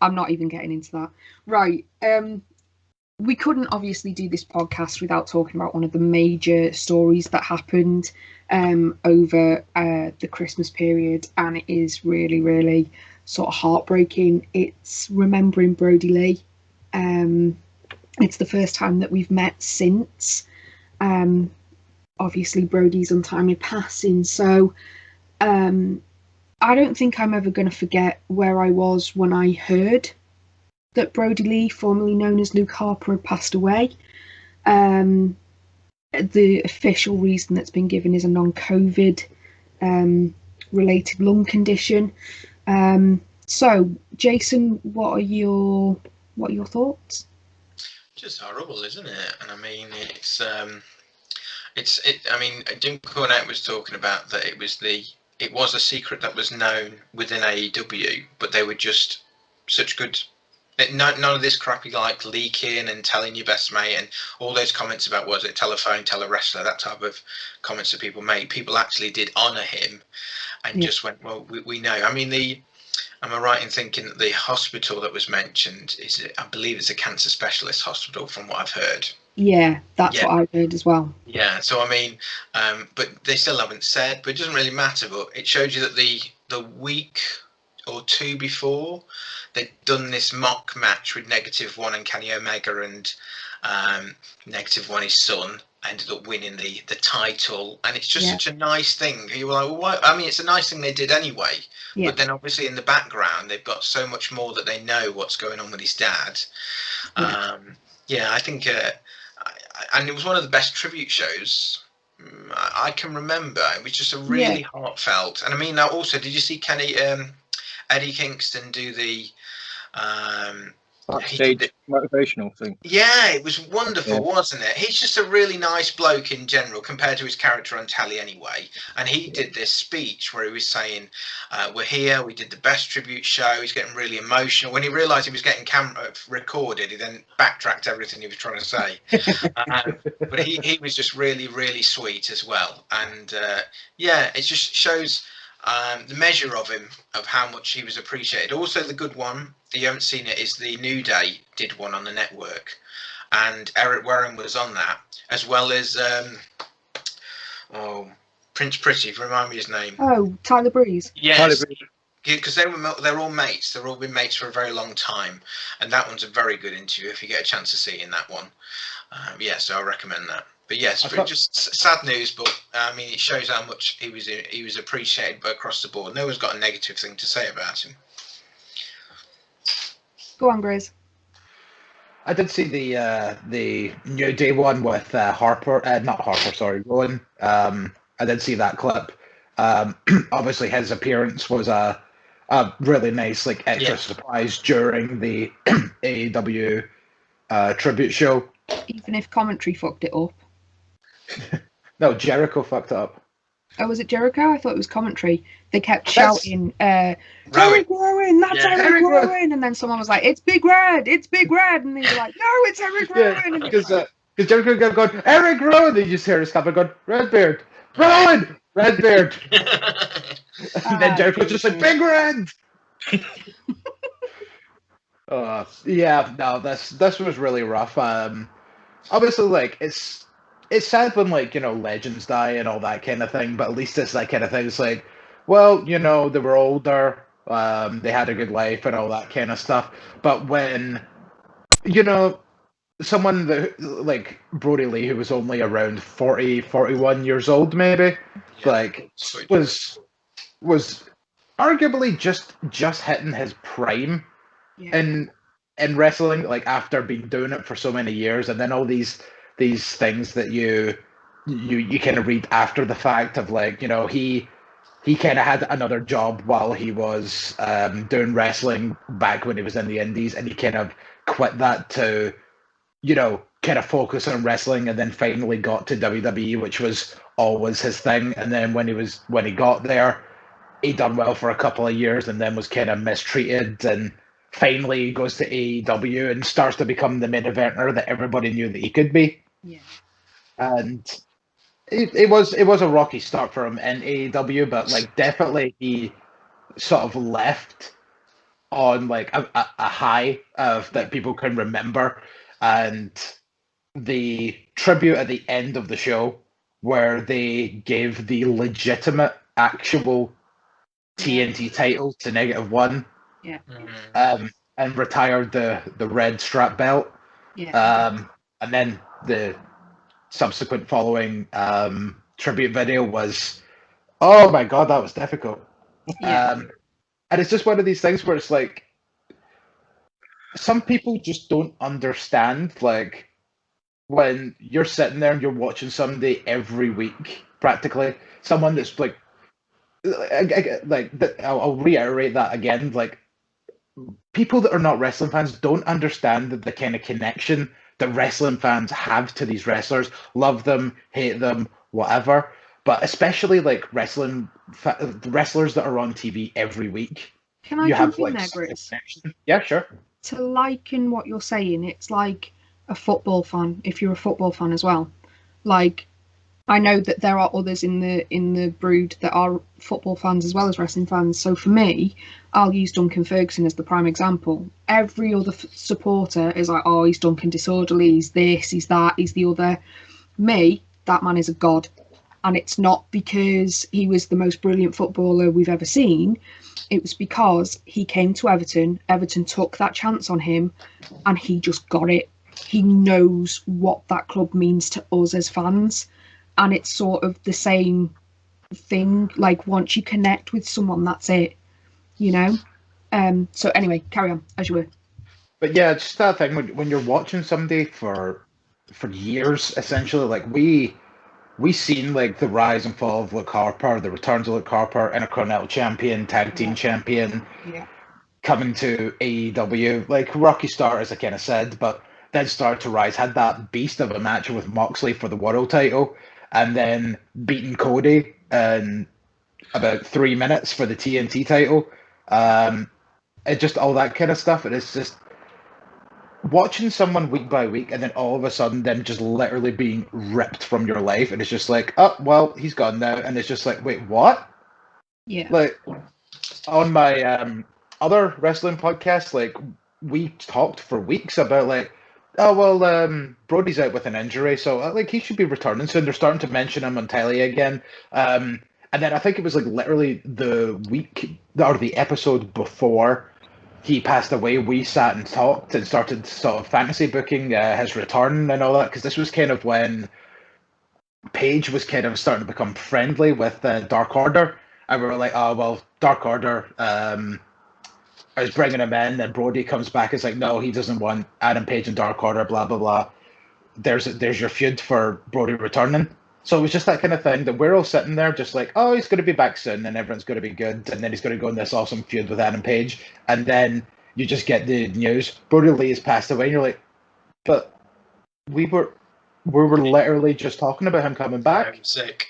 I'm not even getting into that. Right. We couldn't obviously do this podcast without talking about one of the major stories that happened over the Christmas period, and it is really, really sort of heartbreaking. It's remembering Brodie Lee. It's the first time that we've met since obviously Brodie's untimely passing, so I don't think I'm ever going to forget where I was when I heard that Brodie Lee, formerly known as Luke Harper, had passed away. The official reason that's been given is a non-COVID related lung condition. So, Jason, what are your thoughts? Just horrible, isn't it? And I mean, I mean, Jim Cornette was talking about that it was a secret that was known within AEW, but they were just such good. None of this crappy like leaking and telling your best mate and all those comments about was it telephone, tell a wrestler, that type of comments that people make. People actually did honour him and just went, well, we know. I mean, am I right in thinking that the hospital that was mentioned I believe it's a cancer specialist hospital from what I've heard. Yeah, that's what I've heard as well. Yeah, so I mean, but they still haven't said, but it doesn't really matter. But it showed you that the week or two before, they'd done this mock match with -1 and Kenny Omega, and -1, his son, ended up winning the title. And it's just such a nice thing. You were like, well, why? I mean, it's a nice thing they did anyway. Yeah. But then obviously in the background, they've got so much more that they know what's going on with his dad. Yeah, I think... and it was one of the best tribute shows I can remember. It was just a really heartfelt. And I mean, now also, did you see Eddie Kingston do the backstage motivational thing? Yeah, it was wonderful, wasn't it? He's just a really nice bloke in general compared to his character on telly anyway. And he did this speech where he was saying, we're here, we did the best tribute show. He's getting really emotional. When he realised he was getting camera recorded, he then backtracked everything he was trying to say. But he was just really, really sweet as well. And it just shows the measure of him, of how much he was appreciated. Also, the good one, if you haven't seen it, is the New Day did one on the network, and Eric Warren was on that, as well as Prince Pretty. Remind me his name. Oh, Tyler Breeze. Yes, because they're all mates. They've all been mates for a very long time, and that one's a very good interview if you get a chance to see in that one. So I recommend that. But yes, just sad news. But I mean, it shows how much he was appreciated across the board. No one's got a negative thing to say about him. Go on, Grizz. I did see the New Day one with Rowan. I did see that clip. Obviously, his appearance was a really nice extra surprise during the AEW tribute show. Even if commentary fucked it up. No, Jericho fucked it up. Oh, was it Jericho? I thought it was commentary. They kept shouting, Eric Rowan, that's Eric Rowan. And then someone was like, it's Big Red, and they were like, no, it's Eric Rowan. Because Jericho kept going, Eric Rowan. They just hear his captain going, Redbeard, Rowan, Redbeard. And then Jericho's just like, Big Red. This was really rough. Obviously, it's sad when legends die and all that kind of thing, but at least it's that kind of thing. It's like, well, they were older, They had a good life and all that kind of stuff. But when, someone that, like Brodie Lee, who was only around 40, 41 years old, maybe, like, was arguably just hitting his prime in wrestling, like after being doing it for so many years, and then all these things that you kind of read after the fact of, like, he kind of had another job while he was doing wrestling back when he was in the Indies, and he kind of quit that to, kind of focus on wrestling, and then finally got to WWE, which was always his thing. And then when he got there, he done well for a couple of years, and then was kind of mistreated, and finally goes to AEW and starts to become the main eventer that everybody knew that he could be. Yeah. And it was a rocky start for him in AEW, but like definitely he sort of left on like a high of that people can remember. And the tribute at the end of the show, where they gave the legitimate actual TNT title to -1, and retired the red strap belt, and then the subsequent following tribute video was, oh my god, that was difficult. And it's just one of these things where it's like, some people just don't understand, like, when you're sitting there and you're watching somebody every week, practically, someone that's like I'll reiterate that again, like, people that are not wrestling fans don't understand the kind of connection that wrestling fans have to these wrestlers. Love them, hate them, whatever. But especially like wrestlers that are on TV every week. Can I jump in there, Gris? Yeah, sure. To liken what you're saying, it's like a football fan, if you're a football fan as well. Like, I know that there are others in the Brew'd that are football fans as well as wrestling fans. So for me, I'll use Duncan Ferguson as the prime example. Every other supporter is like, oh, he's Duncan Disorderly, he's this, he's that, he's the other. Me, that man is a god. And it's not because he was the most brilliant footballer we've ever seen. It was because he came to Everton. Everton took that chance on him, and he just got it. He knows what that club means to us as fans. And it's sort of the same thing. Like, once you connect with someone, that's it, So anyway, carry on as you were. But yeah, it's just that thing when you're watching somebody for years, essentially. Like, we seen like the rise and fall of Luke Harper, the returns of Luke Harper, Intercontinental Champion, Tag Team Champion, coming to AEW. Like, rocky start, as I kind of said, but then started to rise. Had that beast of a match with Moxley for the world title, and then beating Cody in about 3 minutes for the TNT title. It just all that kind of stuff. And it's just watching someone week by week, and then all of a sudden them just literally being ripped from your life, and it's just like, oh well, he's gone now, and it's just like, wait, what? Yeah. Like, on my other wrestling podcast, like, we talked for weeks about like, oh well, Brodie's out with an injury, so like he should be returning soon. They're starting to mention him on telly again. And then I think it was like literally the week or the episode before he passed away, we sat and talked and started sort of fantasy booking his return and all that, because this was kind of when Paige was kind of starting to become friendly with Dark Order, and we were like, oh well, Dark Order is bringing him in, and Brodie comes back. It's like, no, he doesn't want Adam Page and Dark Order, blah blah blah. There's your feud for Brodie returning. So it was just that kind of thing that we're all sitting there just like, oh, he's going to be back soon and everyone's going to be good, and then he's going to go in this awesome feud with Adam Page, and then you just get the news, Brodie Lee has passed away, and you're like, but we were literally just talking about him coming back. I'm sick.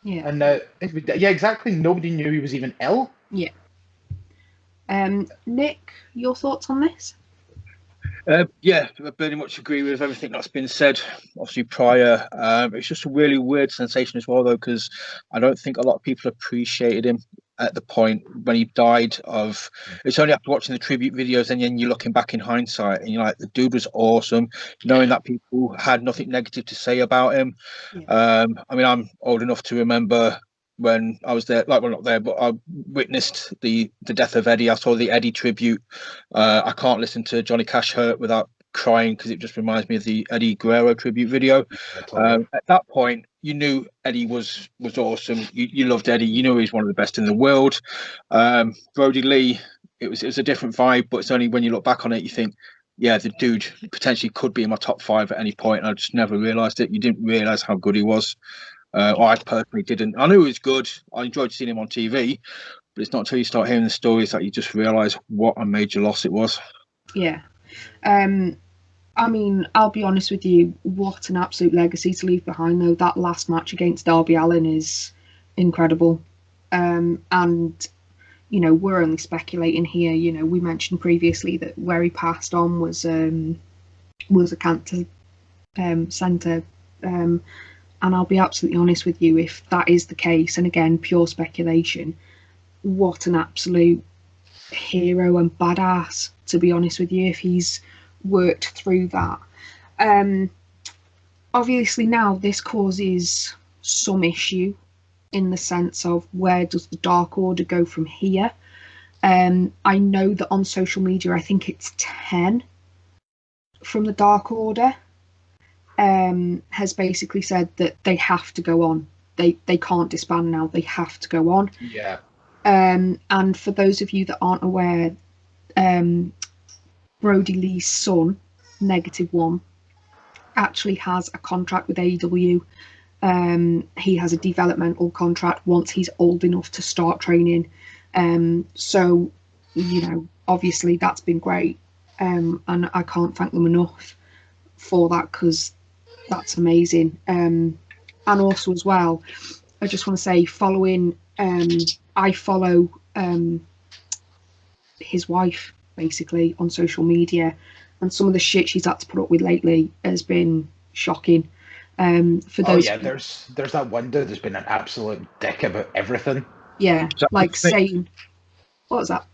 Yeah. And yeah, exactly. Nobody knew he was even ill. Yeah. Nick, your thoughts on this? Yeah, I very much agree with everything that's been said, obviously, prior. It's just a really weird sensation as well, though, because I don't think a lot of people appreciated him at the point when he died. It's only after watching the tribute videos and then you're looking back in hindsight and you're like, the dude was awesome, knowing that people had nothing negative to say about him. I mean, I'm old enough to remember when I was there. Like, well, not there, but I witnessed the death of Eddie. I saw the Eddie tribute. I can't listen to Johnny Cash Hurt without crying because it just reminds me of the Eddie Guerrero tribute video. At that point, you knew Eddie was awesome. You loved Eddie. You knew he was one of the best in the world. Brodie Lee, it was a different vibe, but it's only when you look back on it you think, yeah, the dude potentially could be in my top 5 at any point, and I just never realised it. You didn't realise how good he was. I personally didn't. I knew he was good. I enjoyed seeing him on TV, but it's not until you start hearing the stories that you just realise what a major loss it was. Yeah. I mean, I'll be honest with you, what an absolute legacy to leave behind, though. That last match against Darby Allin is incredible. And, you know, we're only speculating here. You know, we mentioned previously that where he passed on was a cancer centre. And I'll be absolutely honest with you, if that is the case, and again, pure speculation, what an absolute hero and badass, to be honest with you, if he's worked through that. Obviously now this causes some issue in the sense of where does the Dark Order go from here. I know that on social media, I think it's 10 from the Dark Order has basically said that they have to go on. They can't disband now. They have to go on. Yeah. And for those of you that aren't aware, Brodie Lee's son, -1, actually has a contract with AEW. He has a developmental contract once he's old enough to start training. So, you know, obviously that's been great. And I can't thank them enough for that, because that's amazing. And also as well, I just want to say, I follow his wife basically on social media, and some of the shit she's had to put up with lately has been shocking. For those, there's that one dude that's been an absolute dick about everything. Yeah, like saying, what was that?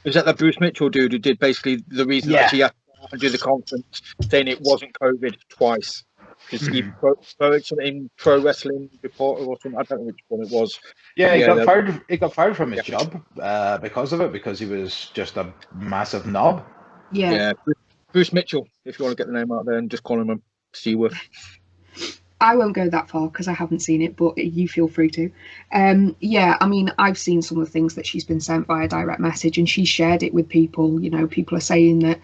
Was that the Bruce Mitchell dude who did basically the reason that he had to do the conference, saying it wasn't COVID twice? Because he wrote something in Pro Wrestling Reporter or something. I don't know which one it was. Yeah, he got fired. He got fired from his job because of it, because he was just a massive knob. Yeah. Bruce Mitchell, if you want to get the name out there and just call him a C-word. I won't go that far because I haven't seen it, but you feel free to. Yeah, I mean, I've seen some of the things that she's been sent via direct message, and she shared it with people. You know, people are saying that,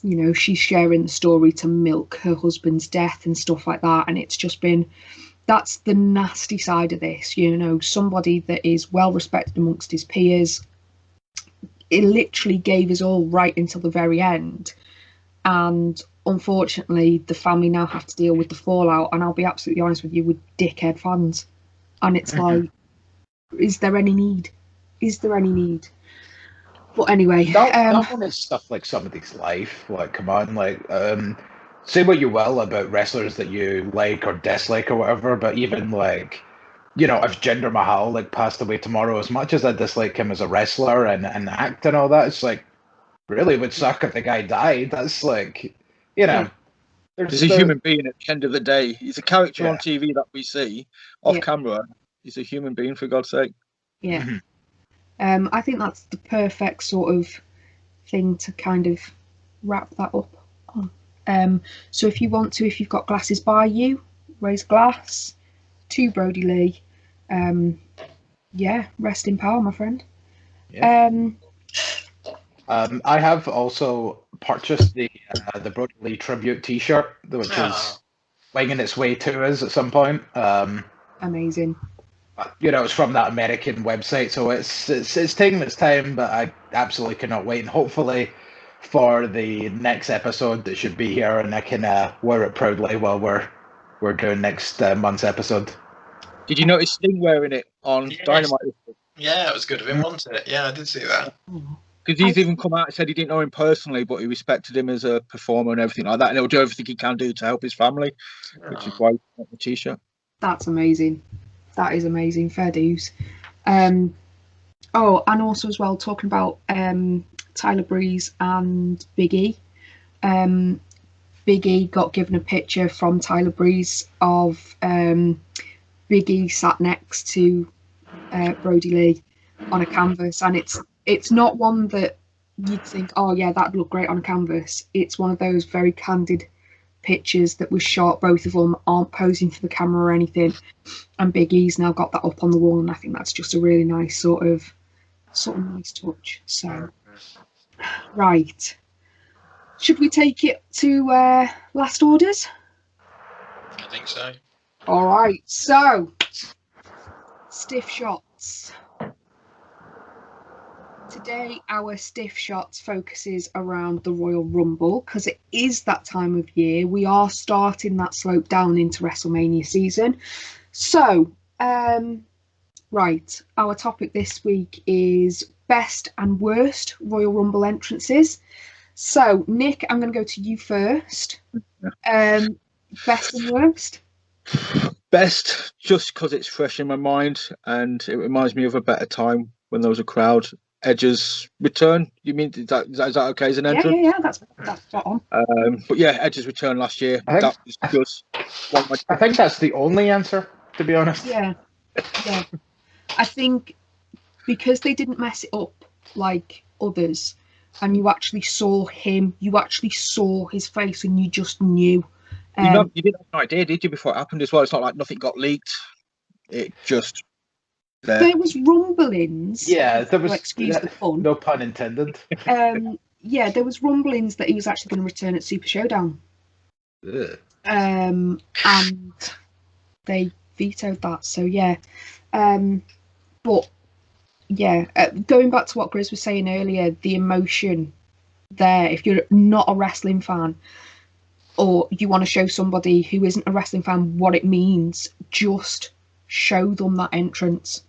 you know, she's sharing the story to milk her husband's death and stuff like that. And it's just been, that's the nasty side of this. You know, somebody that is well respected amongst his peers, it literally gave us all right until the very end. And unfortunately, the family now have to deal with the fallout. And I'll be absolutely honest with you, with dickhead fans. And it's like, is there any need? Is there any need? But anyway, that one is stuff like somebody's life. Like, come on, like, say what you will about wrestlers that you like or dislike or whatever, but even like, you know, if Jinder Mahal like passed away tomorrow, as much as I dislike him as a wrestler and act and all that, it's like, really would suck if the guy died. That's like, you know, he's a human being at the end of the day. He's a character on TV that we see off camera. He's a human being, for God's sake. Yeah. I think that's the perfect sort of thing to kind of wrap that up on. So if you want to, if you've got glasses by you, raise a glass to Brodie Lee. Yeah, rest in power, my friend. Yeah. I have also purchased the Brodie Lee tribute T-shirt, which is winging its way to us at some point. Amazing. You know, it's from that American website, so it's taking its time, but I absolutely cannot wait. And hopefully, for the next episode that should be here, and I can wear it proudly while we're doing next month's episode. Did you notice Sting wearing it on Dynamite? Yeah, it was good of him, wasn't it? Yeah, I did see that. Because he's even come out and said he didn't know him personally, but he respected him as a performer and everything like that, and he'll do everything he can do to help his family, which is why he got the T-shirt. That's amazing. That is amazing. Fair dues. And also as well, talking about Tyler Breeze and Big E. Big E got given a picture from Tyler Breeze of Big E sat next to Brodie Lee on a canvas, and it's not one that you'd think, oh yeah, that'd look great on a canvas. It's one of those very candid pictures that was shot. Both of them aren't posing for the camera or anything, and Big E's now got that up on the wall, and I think that's just a really nice sort of nice touch. So, right, should we take it to last orders? I think so. All right, so stiff shots. Today, our stiff shots focuses around the Royal Rumble because it is that time of year. We are starting that slope down into WrestleMania season. So, right, our topic this week is best and worst Royal Rumble entrances. So, Nick, I'm going to go to you first. Best and worst? Best, just because it's fresh in my mind and it reminds me of a better time when there was a crowd. Edge's return. You mean is that okay as an entrance? Yeah, that's spot on. But yeah, Edge's return last year. That was just one of my... I think that's the only answer, to be honest. Yeah. I think because they didn't mess it up like others, and you actually saw him, you actually saw his face, and you just knew. You didn't have an idea, did you, before it happened as well? It's not like nothing got leaked. It just... There was rumblings. Yeah, there was. Excuse the pun. No pun intended. Yeah, there was rumblings that he was actually going to return at Super Showdown. Ugh. And they vetoed that. So yeah, but yeah, going back to what Grizz was saying earlier, the emotion there. If you're not a wrestling fan, or you want to show somebody who isn't a wrestling fan what it means, just show them that entrance.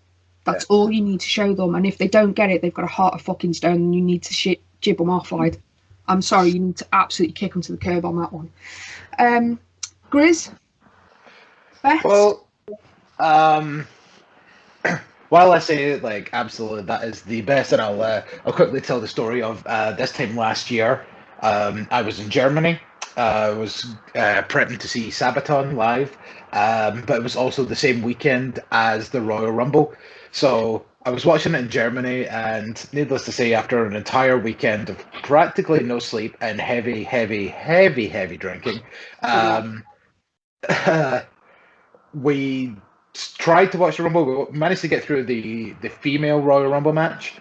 That's all you need to show them. And if they don't get it, they've got a heart of fucking stone, and you need to jib them off. Like, I'm sorry, you need to absolutely kick them to the curb on that one. Grizz? Best? Well, while I say like absolutely that is the best, and I'll quickly tell the story of this time last year. I was in Germany. I was prepping to see Sabaton live, but it was also the same weekend as the Royal Rumble. So I was watching it in Germany, and needless to say, after an entire weekend of practically no sleep and heavy drinking, we tried to watch the Rumble. We managed to get through the female Royal Rumble match.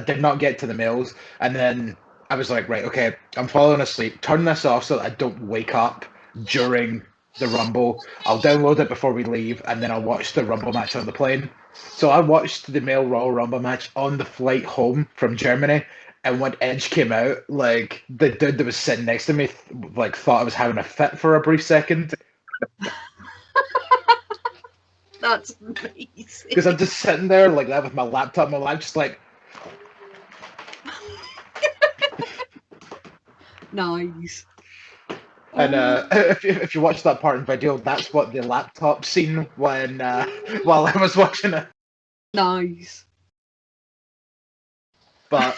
Did not get to the males, and then I was like, right, okay, I'm falling asleep. Turn this off so that I don't wake up during the Rumble. I'll download it before we leave, and then I'll watch the Rumble match on the plane. So I watched the male Royal Rumble match on the flight home from Germany, and when Edge came out, like, the dude that was sitting next to me, like, thought I was having a fit for a brief second. That's amazing. Because I'm just sitting there like that with my laptop in my lap, just like... Nice. And if you watch that part in video, that's what the laptop scene when while I was watching it. Nice. But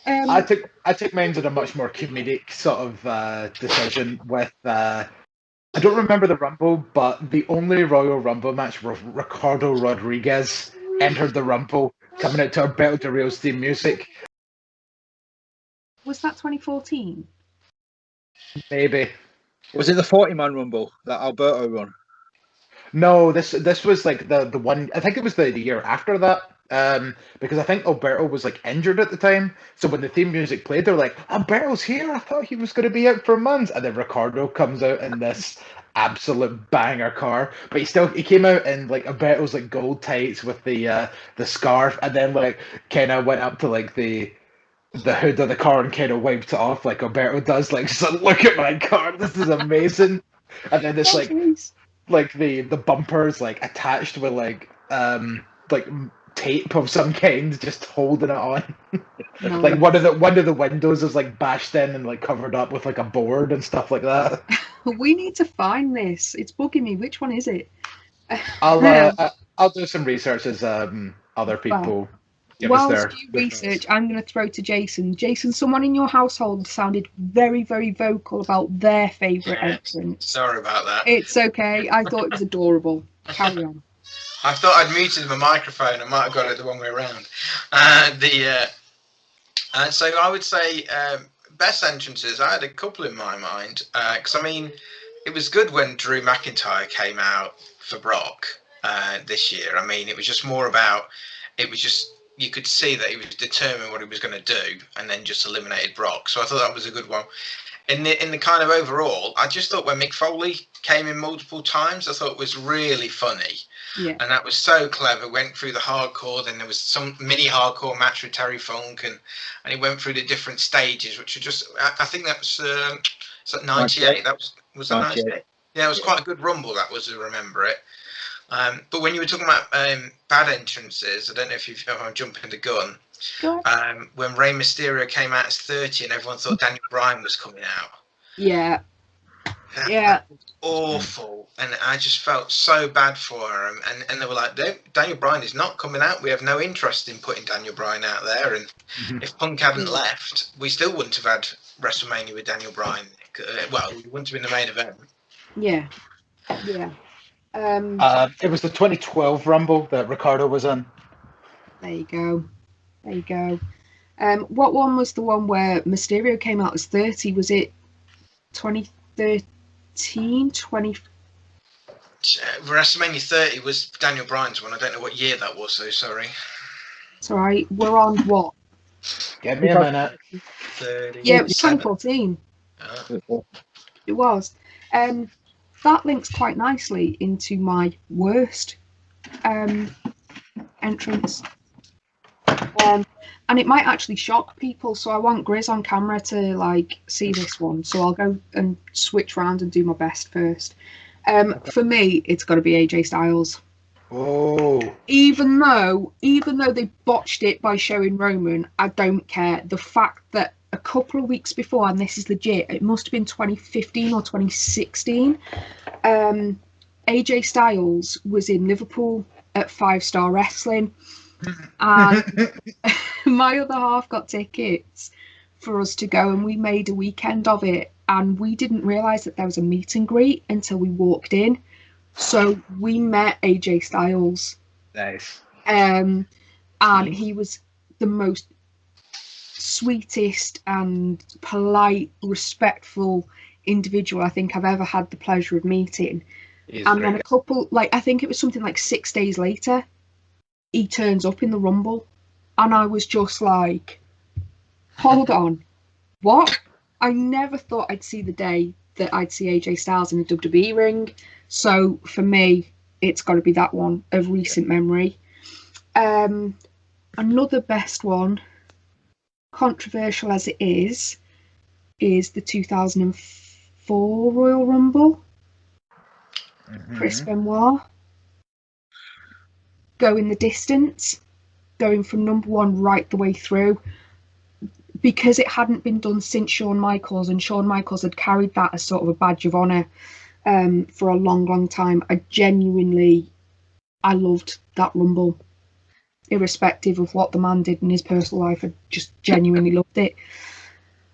I took mine in a much more comedic sort of decision with I don't remember the Rumble, but the only Royal Rumble match where Ricardo Rodriguez entered the Rumble, coming out to Alberto Del Rio's theme music. Was that 2014? Maybe. Was it the 40-man Rumble that Alberto won? No, this was like the one. I think it was the year after that. Because I think Alberto was like injured at the time. So when the theme music played, they were like, "Alberto's here. I thought he was going to be out for months." And then Ricardo comes out in this absolute banger car, but he came out in like Alberto's like gold tights with the scarf, and then like kind of went up to like the hood of the car and kind of wiped it off like Alberto does, like, so look at my car, this is amazing. And then this like the bumpers like attached with like tape of some kind, just holding it on. No. Like one of the windows is like bashed in and like covered up with like a board and stuff like that. We need to find this. It's bugging me. Which one is it? I'll do some research as other people. Whilst you research, I'm going to throw to Jason. Jason, someone in your household sounded very, very vocal about their favourite entrance. Sorry about that. It's okay. I thought it was adorable. Carry on. I thought I'd muted my microphone. I might have got it the wrong way around. So I would say best entrances. I had a couple in my mind because I mean, it was good when Drew McIntyre came out for Brock this year. I mean, it was just more about. It was just you could see that he was determined what he was going to do, and then just eliminated Brock. So I thought that was a good one. In the kind of overall, I just thought when Mick Foley came in multiple times, I thought it was really funny. Yeah. And that was so clever. Went through the hardcore, then there was some mini hardcore match with Terry Funk, and he went through the different stages, which were just. I think that was it's like 98. That was that 98. Yeah, it was quite a good rumble. That was, I remember it. But when you were talking about bad entrances, I don't know if I'm jumping the gun. When Rey Mysterio came out as 30 and everyone thought Daniel Bryan was coming out. Yeah. That was awful. And I just felt so bad for him. And they were like, Daniel Bryan is not coming out. We have no interest in putting Daniel Bryan out there. And if Punk hadn't left, we still wouldn't have had WrestleMania with Daniel Bryan. Well, it wouldn't have been the main event. Yeah. Yeah. It was the 2012 Rumble that Ricardo was in. There you go. What one was the one where Mysterio came out as 30? Was it 2013? WrestleMania 30 was Daniel Bryan's one. I don't know what year that was, so sorry. It's all right. We're on what? Give me a minute. 30. Yeah, it was 2014. It was. That links quite nicely into my worst entrance. And it might actually shock people, so I want Grizz on camera to see this one. So I'll go and switch round and do my best first. For me, it's got to be AJ Styles. Oh. Even though they botched it by showing Roman, I don't care. The fact that a couple of weeks before, and this is legit, it must have been 2015 or 2016, AJ Styles was in Liverpool at 5 Star Wrestling, and my other half got tickets for us to go, and we made a weekend of it, and we didn't realise that there was a meet and greet until we walked in. So we met AJ Styles. Nice. And he was the most sweetest and polite, respectful individual I think I've ever had the pleasure of meeting. And then a couple, I think it was something like 6 days later, he turns up in the Rumble, and I was just like, hold on, what? I never thought I'd see the day that I'd see AJ Styles in a WWE ring. So for me, it's got to be that one of recent memory. Another best one, controversial as it is the 2004 Royal Rumble. Chris Benoit going the distance, going from number one right the way through, because it hadn't been done since Shawn Michaels, and Shawn Michaels had carried that as sort of a badge of honour for a long time. I loved that Rumble, irrespective of what the man did in his personal life. I just genuinely loved it.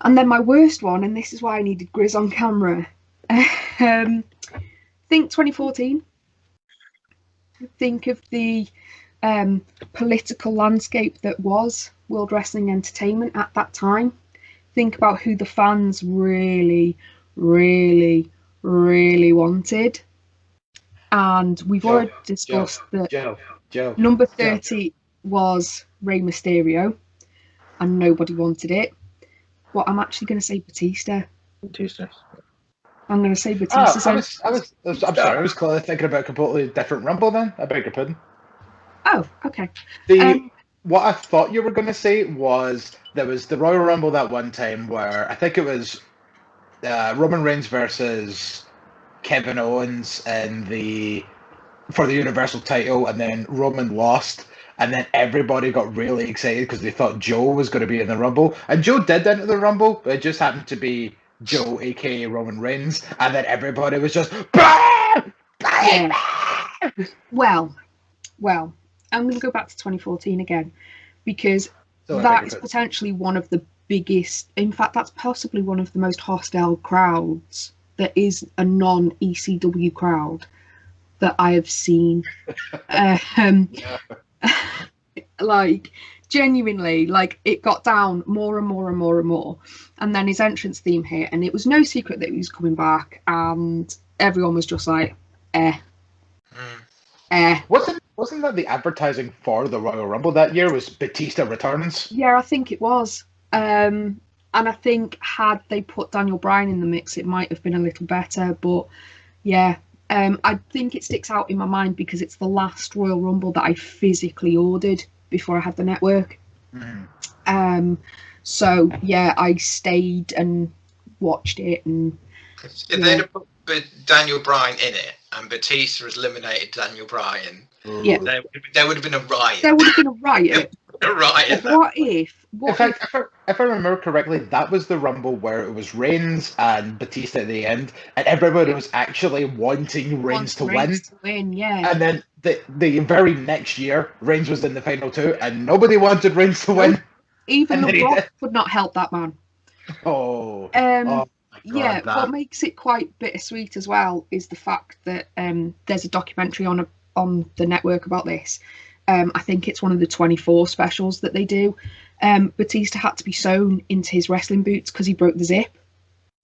And then my worst one, and this is why I needed Grizz on camera, think 2014. Think of the political landscape that was World Wrestling Entertainment at that time. Think about who the fans really, really, really wanted. And we've already discussed that number 30 was Rey Mysterio, and nobody wanted it. But I'm actually going to say Batista. I'm going to say Batista. I'm sorry, I was clearly thinking about a completely different Rumble then. I beg your pardon. Oh, okay. What I thought you were going to say was there was the Royal Rumble that one time where I think it was Roman Reigns versus Kevin Owens for the Universal title, and then Roman lost, and then everybody got really excited because they thought Joe was going to be in the Rumble, and Joe did enter the Rumble, but it just happened to be Joe, aka Roman Reigns, and then everybody was just Well, I'm going to go back to 2014 again, because that is potentially one of the biggest, in fact, that's possibly one of the most hostile crowds that is a non-ECW crowd. that I have seen. Like, genuinely, like, it got down more and more and more and more. And then his entrance theme hit, and it was no secret that he was coming back, and everyone was just like, Wasn't that the advertising for the Royal Rumble that year? Was Batista returns? Yeah, I think it was. And I think had they put Daniel Bryan in the mix, it might have been a little better. But yeah, I think it sticks out in my mind because it's the last Royal Rumble that I physically ordered before I had the network. So yeah, I stayed and watched it. And if they'd have put Daniel Bryan in it and Batista has eliminated Daniel Bryan, yeah, there would have been a riot. There would have been a riot. A riot. What if? If I remember correctly, that was the Rumble where it was Reigns and Batista at the end, and everybody was actually wanting Reigns to win. Yeah. And then the very next year, Reigns was in the final two, and nobody wanted Reigns to win. Even The Rock could not help that man. Oh my God, yeah. What makes it quite bittersweet as well is the fact that there's a documentary on the network about this. I think it's one of the 24 specials that they do. Batista had to be sewn into his wrestling boots because he broke the zip.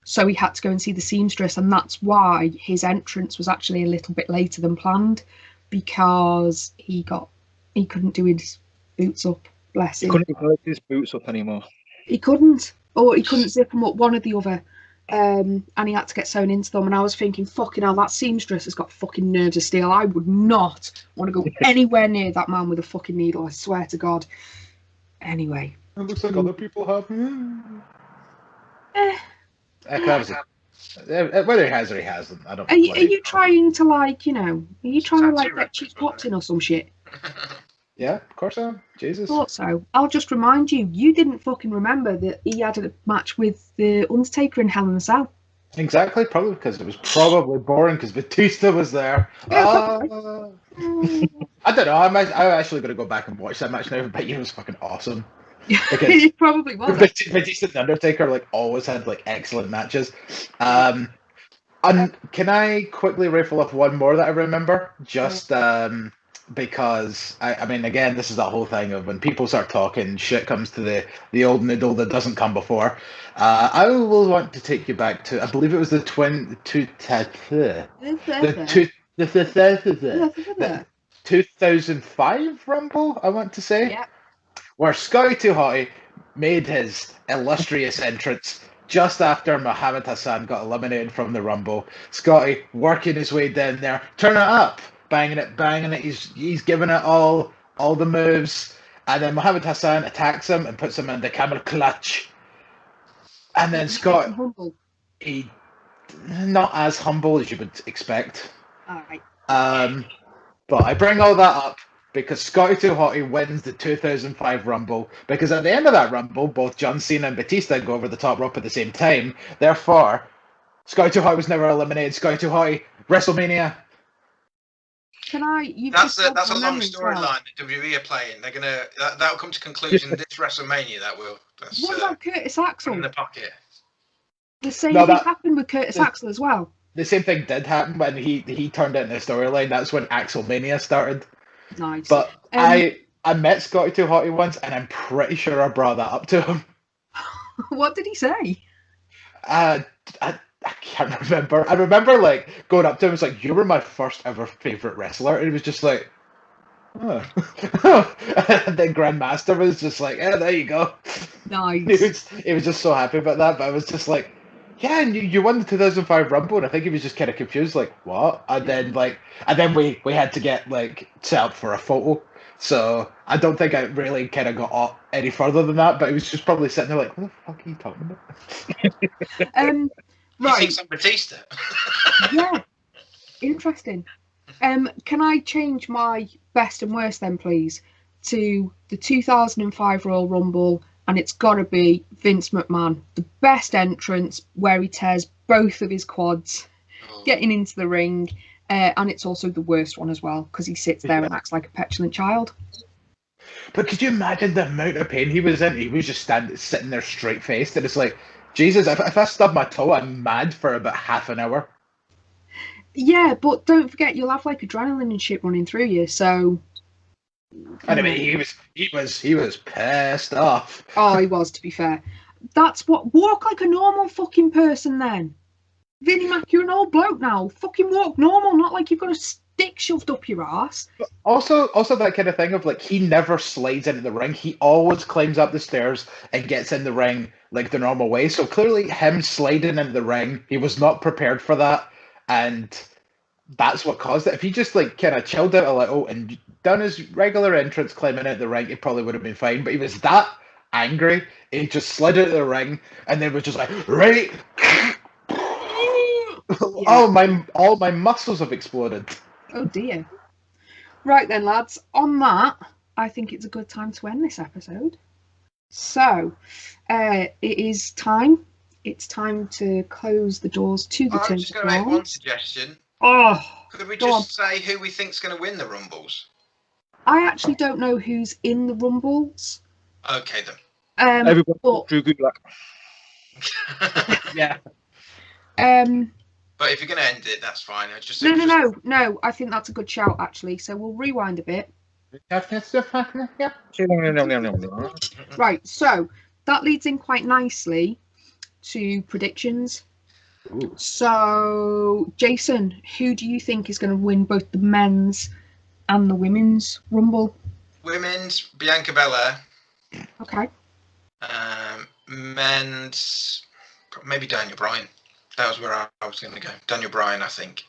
So he had to go and see the seamstress, and that's why his entrance was actually a little bit later than planned, because he couldn't do his boots up. Bless him. He couldn't put his boots up anymore. He couldn't, or he couldn't zip them up, one or the other. And he had to get sewn into them, and I was thinking, fucking hell, that seamstress has got fucking nerves of steel. I would not want to go anywhere near that man with a fucking needle, I swear to God. Anyway. It looks like other people have. Whether he has or he hasn't, I don't. Are you trying to, like, are you trying to, like, get cheap pops in or some shit? Yeah, of course I am. Jesus. Thought so. I'll just remind you, you didn't fucking remember that he had a match with the Undertaker in Hell in a Cell. Exactly, probably because it was probably boring because Batista was there. I don't know. I'm actually going to go back and watch that match now, but it was fucking awesome. It probably was. Batista and Undertaker like always had like excellent matches. And can I quickly riffle off one more that I remember? Just because I mean, again, this is that whole thing of when people start talking, shit comes to the old noodle that doesn't come before. I will want to take you back to, I believe it was the 2005 Rumble, I want to say, yeah, where Scotty 2 Hotty made his illustrious entrance just after Muhammad Hassan got eliminated from the Rumble. Scotty working his way down there, turning it up, banging it. He's giving it all the moves, and then Muhammad Hassan attacks him and puts him in the camel clutch. And then Scott, he not as humble as you would expect. All right. But I bring all that up because Scotty 2 Hotty wins the 2005 Rumble, because at the end of that Rumble, both John Cena and Batista go over the top rope at the same time. Therefore, Scotty 2 Hotty was never eliminated. Scotty 2 Hotty, WrestleMania. That's a long storyline that WWE are playing. They're gonna that'll come to conclusion this WrestleMania. What about Curtis Axel? In the pocket. The same thing happened with Curtis Axel as well. The same thing did happen when he turned it into a storyline. That's when Axelmania started. Nice. But I met Scotty 2 Hotty once, and I'm pretty sure I brought that up to him. What did he say? I can't remember. I remember like going up to him and was like, "You were my first ever favorite wrestler," and he was just like, "Oh." And then Grandmaster was just like, "Yeah, there you go." Nice. He was just so happy about that. But I was just like, "Yeah, and you won the 2005 Rumble," and I think he was just kind of confused, like, "What?" And then we had to get like set up for a photo. So I don't think I really kind of got any further than that. But he was just probably sitting there like, "What the fuck are you talking about?" Right. He thinks I'm Batista. Yeah. Interesting. Can I change my best and worst then, please, to the 2005 Royal Rumble, and it's got to be Vince McMahon. The best entrance where he tears both of his quads getting into the ring, and it's also the worst one as well because he sits there and acts like a petulant child. But could you imagine the amount of pain he was in? He was just sitting there straight-faced, and it's like, Jesus, if I stub my toe, I'm mad for about half an hour. Yeah, but don't forget you'll have like adrenaline and shit running through you. So. Anyway, he was pissed off. Oh, he was, to be fair. That's what. Walk like a normal fucking person then. Vinnie Mac, you're an old bloke now. Fucking walk normal, not like you've got a stick shoved up your ass. But also that kind of thing of like he never slides into the ring. He always climbs up the stairs and gets in the ring like the normal way. So clearly, him sliding into the ring, he was not prepared for that, and that's what caused it. If he just like kind of chilled out a little and done his regular entrance climbing out the ring, it probably would have been fine. But he was that angry, he just slid out of the ring and then was just like, right. Yeah. All my muscles have exploded. Oh dear. Right then, lads. On that, I think it's a good time to end this episode. So, it is time. It's time to close the doors to the I'm just going to make one suggestion. Oh, could we just say who we think's going to win the Rumbles? I actually don't know who's in the Rumbles. Okay then. Everybody, Drew Gulak. Yeah. But if you're going to end it, that's fine. No. I think that's a good shout, actually. So we'll rewind a bit. Right, so that leads in quite nicely to predictions. Ooh. So, Jason, who do you think is going to win both the men's and the women's Rumble? Women's, Bianca Belair. Okay. Men's, maybe Daniel Bryan. That was where I was going to go. Daniel Bryan, I think.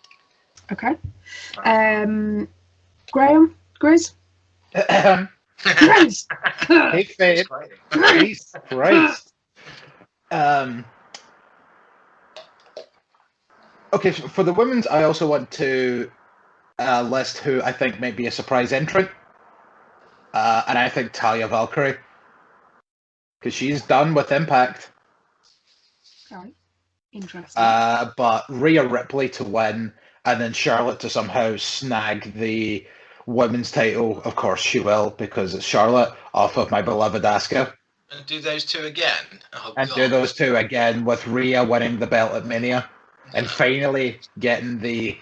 Okay. Graham? Grizz? Grizz! Big fan. Jesus Christ. Okay, for the women's, I also want to list who I think might be a surprise entrant. And I think Talia Valkyrie. Because she's done with Impact. Okay. Interesting. But Rhea Ripley to win, and then Charlotte to somehow snag the women's title. Of course she will, because it's Charlotte, off of my beloved Asuka. And do those two again? Oh, and God. do those two again, with Rhea winning the belt at Mania. And finally getting the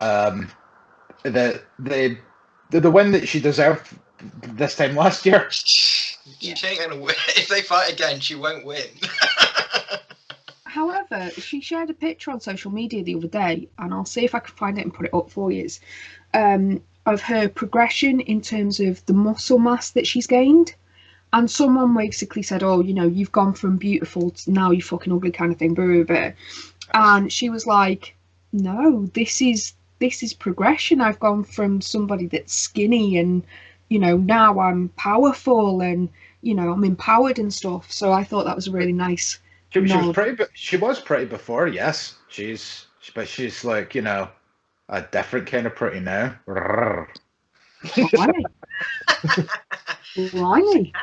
win that she deserved this time last year. She ain't gonna win. If they fight again, she won't win. However, she shared a picture on social media the other day, and I'll see if I can find it and put it up for you, of her progression in terms of the muscle mass that she's gained. And someone basically said, oh, you know, you've gone from beautiful to now you fucking ugly kind of thing. Blah, blah, blah. And she was like, no, this is progression. I've gone from somebody that's skinny and, you know, now I'm powerful and, you know, I'm empowered and stuff. So I thought that was a really nice She was pretty before, yes. She's like, you know, a different kind of pretty now. Blimey. Blimey.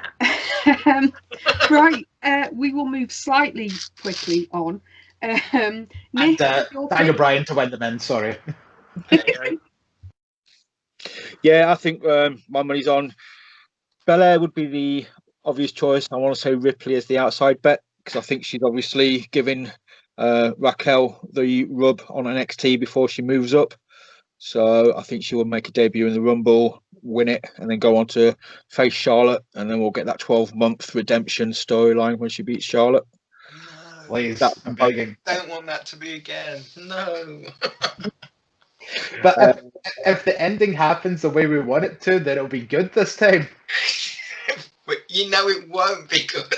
Right, we will move slightly quickly on. Nick, Daniel Bryan to win the men, sorry. Yeah, I think my money's on Belair would be the obvious choice. I want to say Ripley as the outside bet, because I think she's obviously giving Raquel the rub on NXT before she moves up. So I think she will make a debut in the Rumble, win it, and then go on to face Charlotte, and then we'll get that 12-month redemption storyline when she beats Charlotte. No, please, I'm begging. Don't want that to be again. No. But if the ending happens the way we want it to, then it'll be good this time. But you know it won't be good.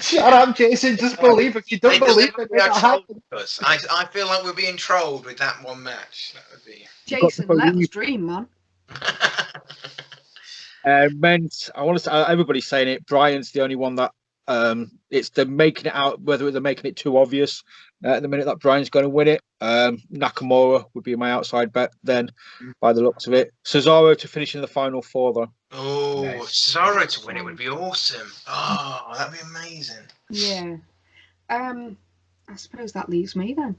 Shut up, Jason. Just believe. If you don't believe it, it'll happen. I feel like we're being trolled with that one match. That would be. Jason, let us dream, man. Men's, I want to say, everybody's saying it. Brian's the only one that they're making it out, whether they're making it too obvious at the minute that Brian's going to win it. Nakamura would be my outside bet then, by the looks of it. Cesaro to finish in the final four, though. Oh, nice. Cesaro to win it would be awesome. Oh, that'd be amazing. Yeah. I suppose that leaves me then.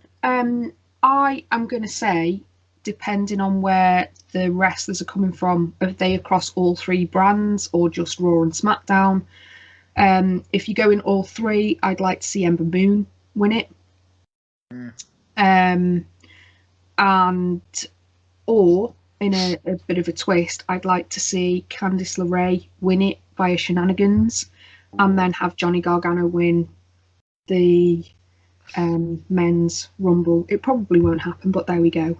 I am going to say, depending on where the wrestlers are coming from, are they across all three brands or just Raw and SmackDown? If you go in all three, I'd like to see Ember Moon win it. or in a bit of a twist, I'd like to see Candice LeRae win it via shenanigans, and then have Johnny Gargano win the men's Rumble. It probably won't happen, but there we go.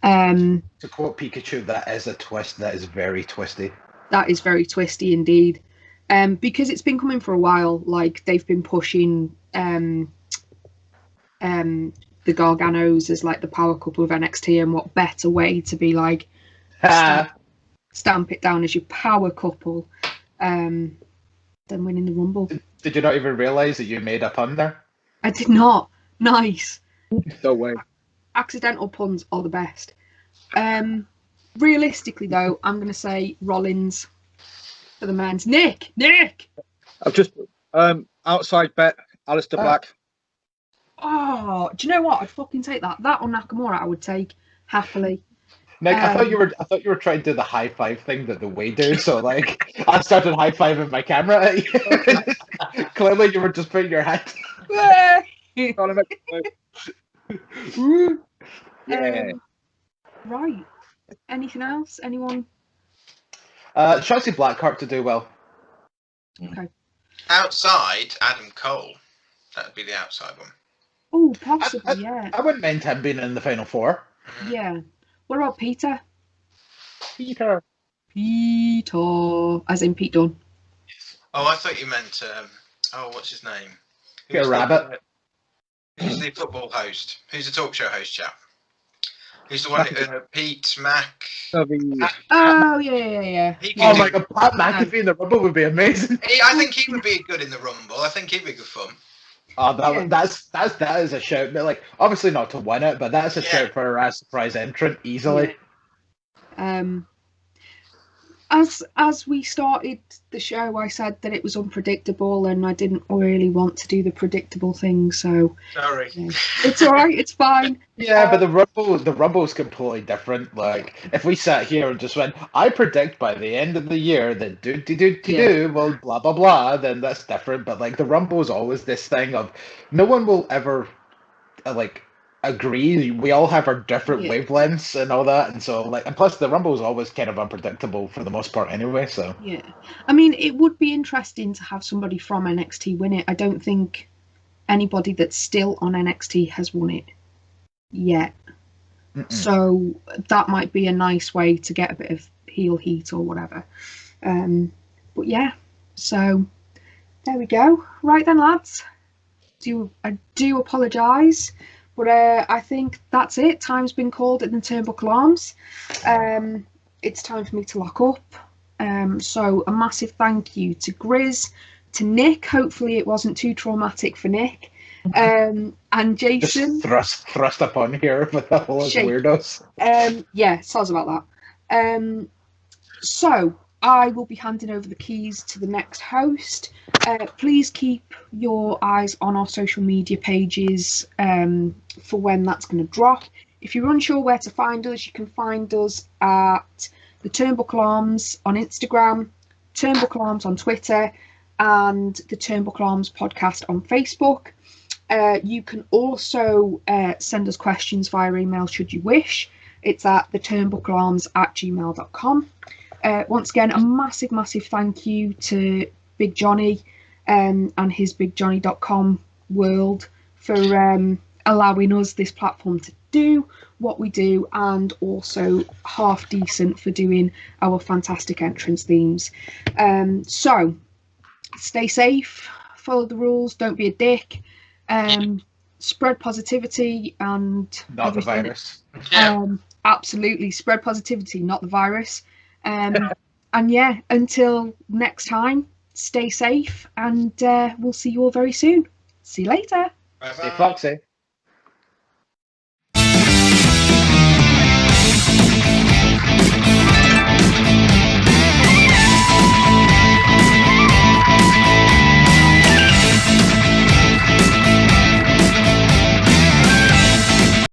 To quote Pikachu, that is a twist. That is very twisty. That is very twisty indeed. Because it's been coming for a while. Like, they've been pushing the Garganos as like the power couple of NXT, and what better way to be like stamp it down as your power couple than winning the Rumble. Did you not even realise that you made a pun there? I did not. Nice. No way. Accidental puns are the best. Realistically, though, I'm going to say Rollins for the men's. Nick! I've just outside bet Alistair Black. Oh, do you know what? I'd fucking take that. That or Nakamura, I would take happily. Nick, I thought you were trying to do the high five thing that the way do. So like, I started high fiving my camera at you. Clearly, you were just putting your hand. Yeah. Right. Anything else? Anyone? Shotzi Blackheart to do well. Okay. Outside, Adam Cole. That would be the outside one. Oh, possibly, yeah. I wouldn't mind him being in the final four. Yeah. What about Peter? Peter. As in Pete Dunne. Oh, I thought you meant, what's his name? Peter Rabbit. Who's the football host? Who's the talk show host, chap? Who's the one, Pete Mac? Oh, yeah. Oh my God, Pat McAfee in the Rumble would be amazing. I think he would be good in the Rumble. I think he'd be good fun. Oh, that is a shout. Like, obviously not to win it, but that's a shout for a surprise entrant easily. Yeah. As we started the show, I said that it was unpredictable, and I didn't really want to do the predictable thing. So sorry, it's all right. It's fine. Yeah, but the Rumble's completely different. Like, if we sat here and just went, I predict by the end of the year that do well, blah blah blah, then that's different. But like, the Rumble's always this thing of no one will ever like agree. We all have our different wavelengths and all that, and so like, and plus the Rumble's always kind of unpredictable for the most part anyway. So yeah, I mean, it would be interesting to have somebody from NXT win it. I don't think anybody that's still on NXT has won it yet. So that might be a nice way to get a bit of heel heat or whatever. But yeah, so there we go. Right then, lads. I do apologise, but I think that's it. Time's been called at the Turnbuckle Arms. It's time for me to lock up. So a massive thank you to Grizz, to Nick. Hopefully it wasn't too traumatic for Nick. And Jason. Just thrust upon here with the whole weirdos. Yeah, sounds about that. So I will be handing over the keys to the next host. Please keep your eyes on our social media pages for when that's going to drop. If you're unsure where to find us, you can find us at the Turnbuckle Arms on Instagram, Turnbuckle Arms on Twitter, and the Turnbuckle Arms podcast on Facebook. You can also send us questions via email should you wish. It's at theturnbucklearms@gmail.com. Once again, a massive thank you to Big Johnny and his BigJohnny.com world for allowing us this platform to do what we do, and also Half Decent for doing our fantastic entrance themes. So stay safe, follow the rules, don't be a dick, spread positivity and not everything. the virus. Absolutely, spread positivity, not the virus. And yeah, until next time, stay safe, and we'll see you all very soon. See you later. Bye-bye. Stay foxy.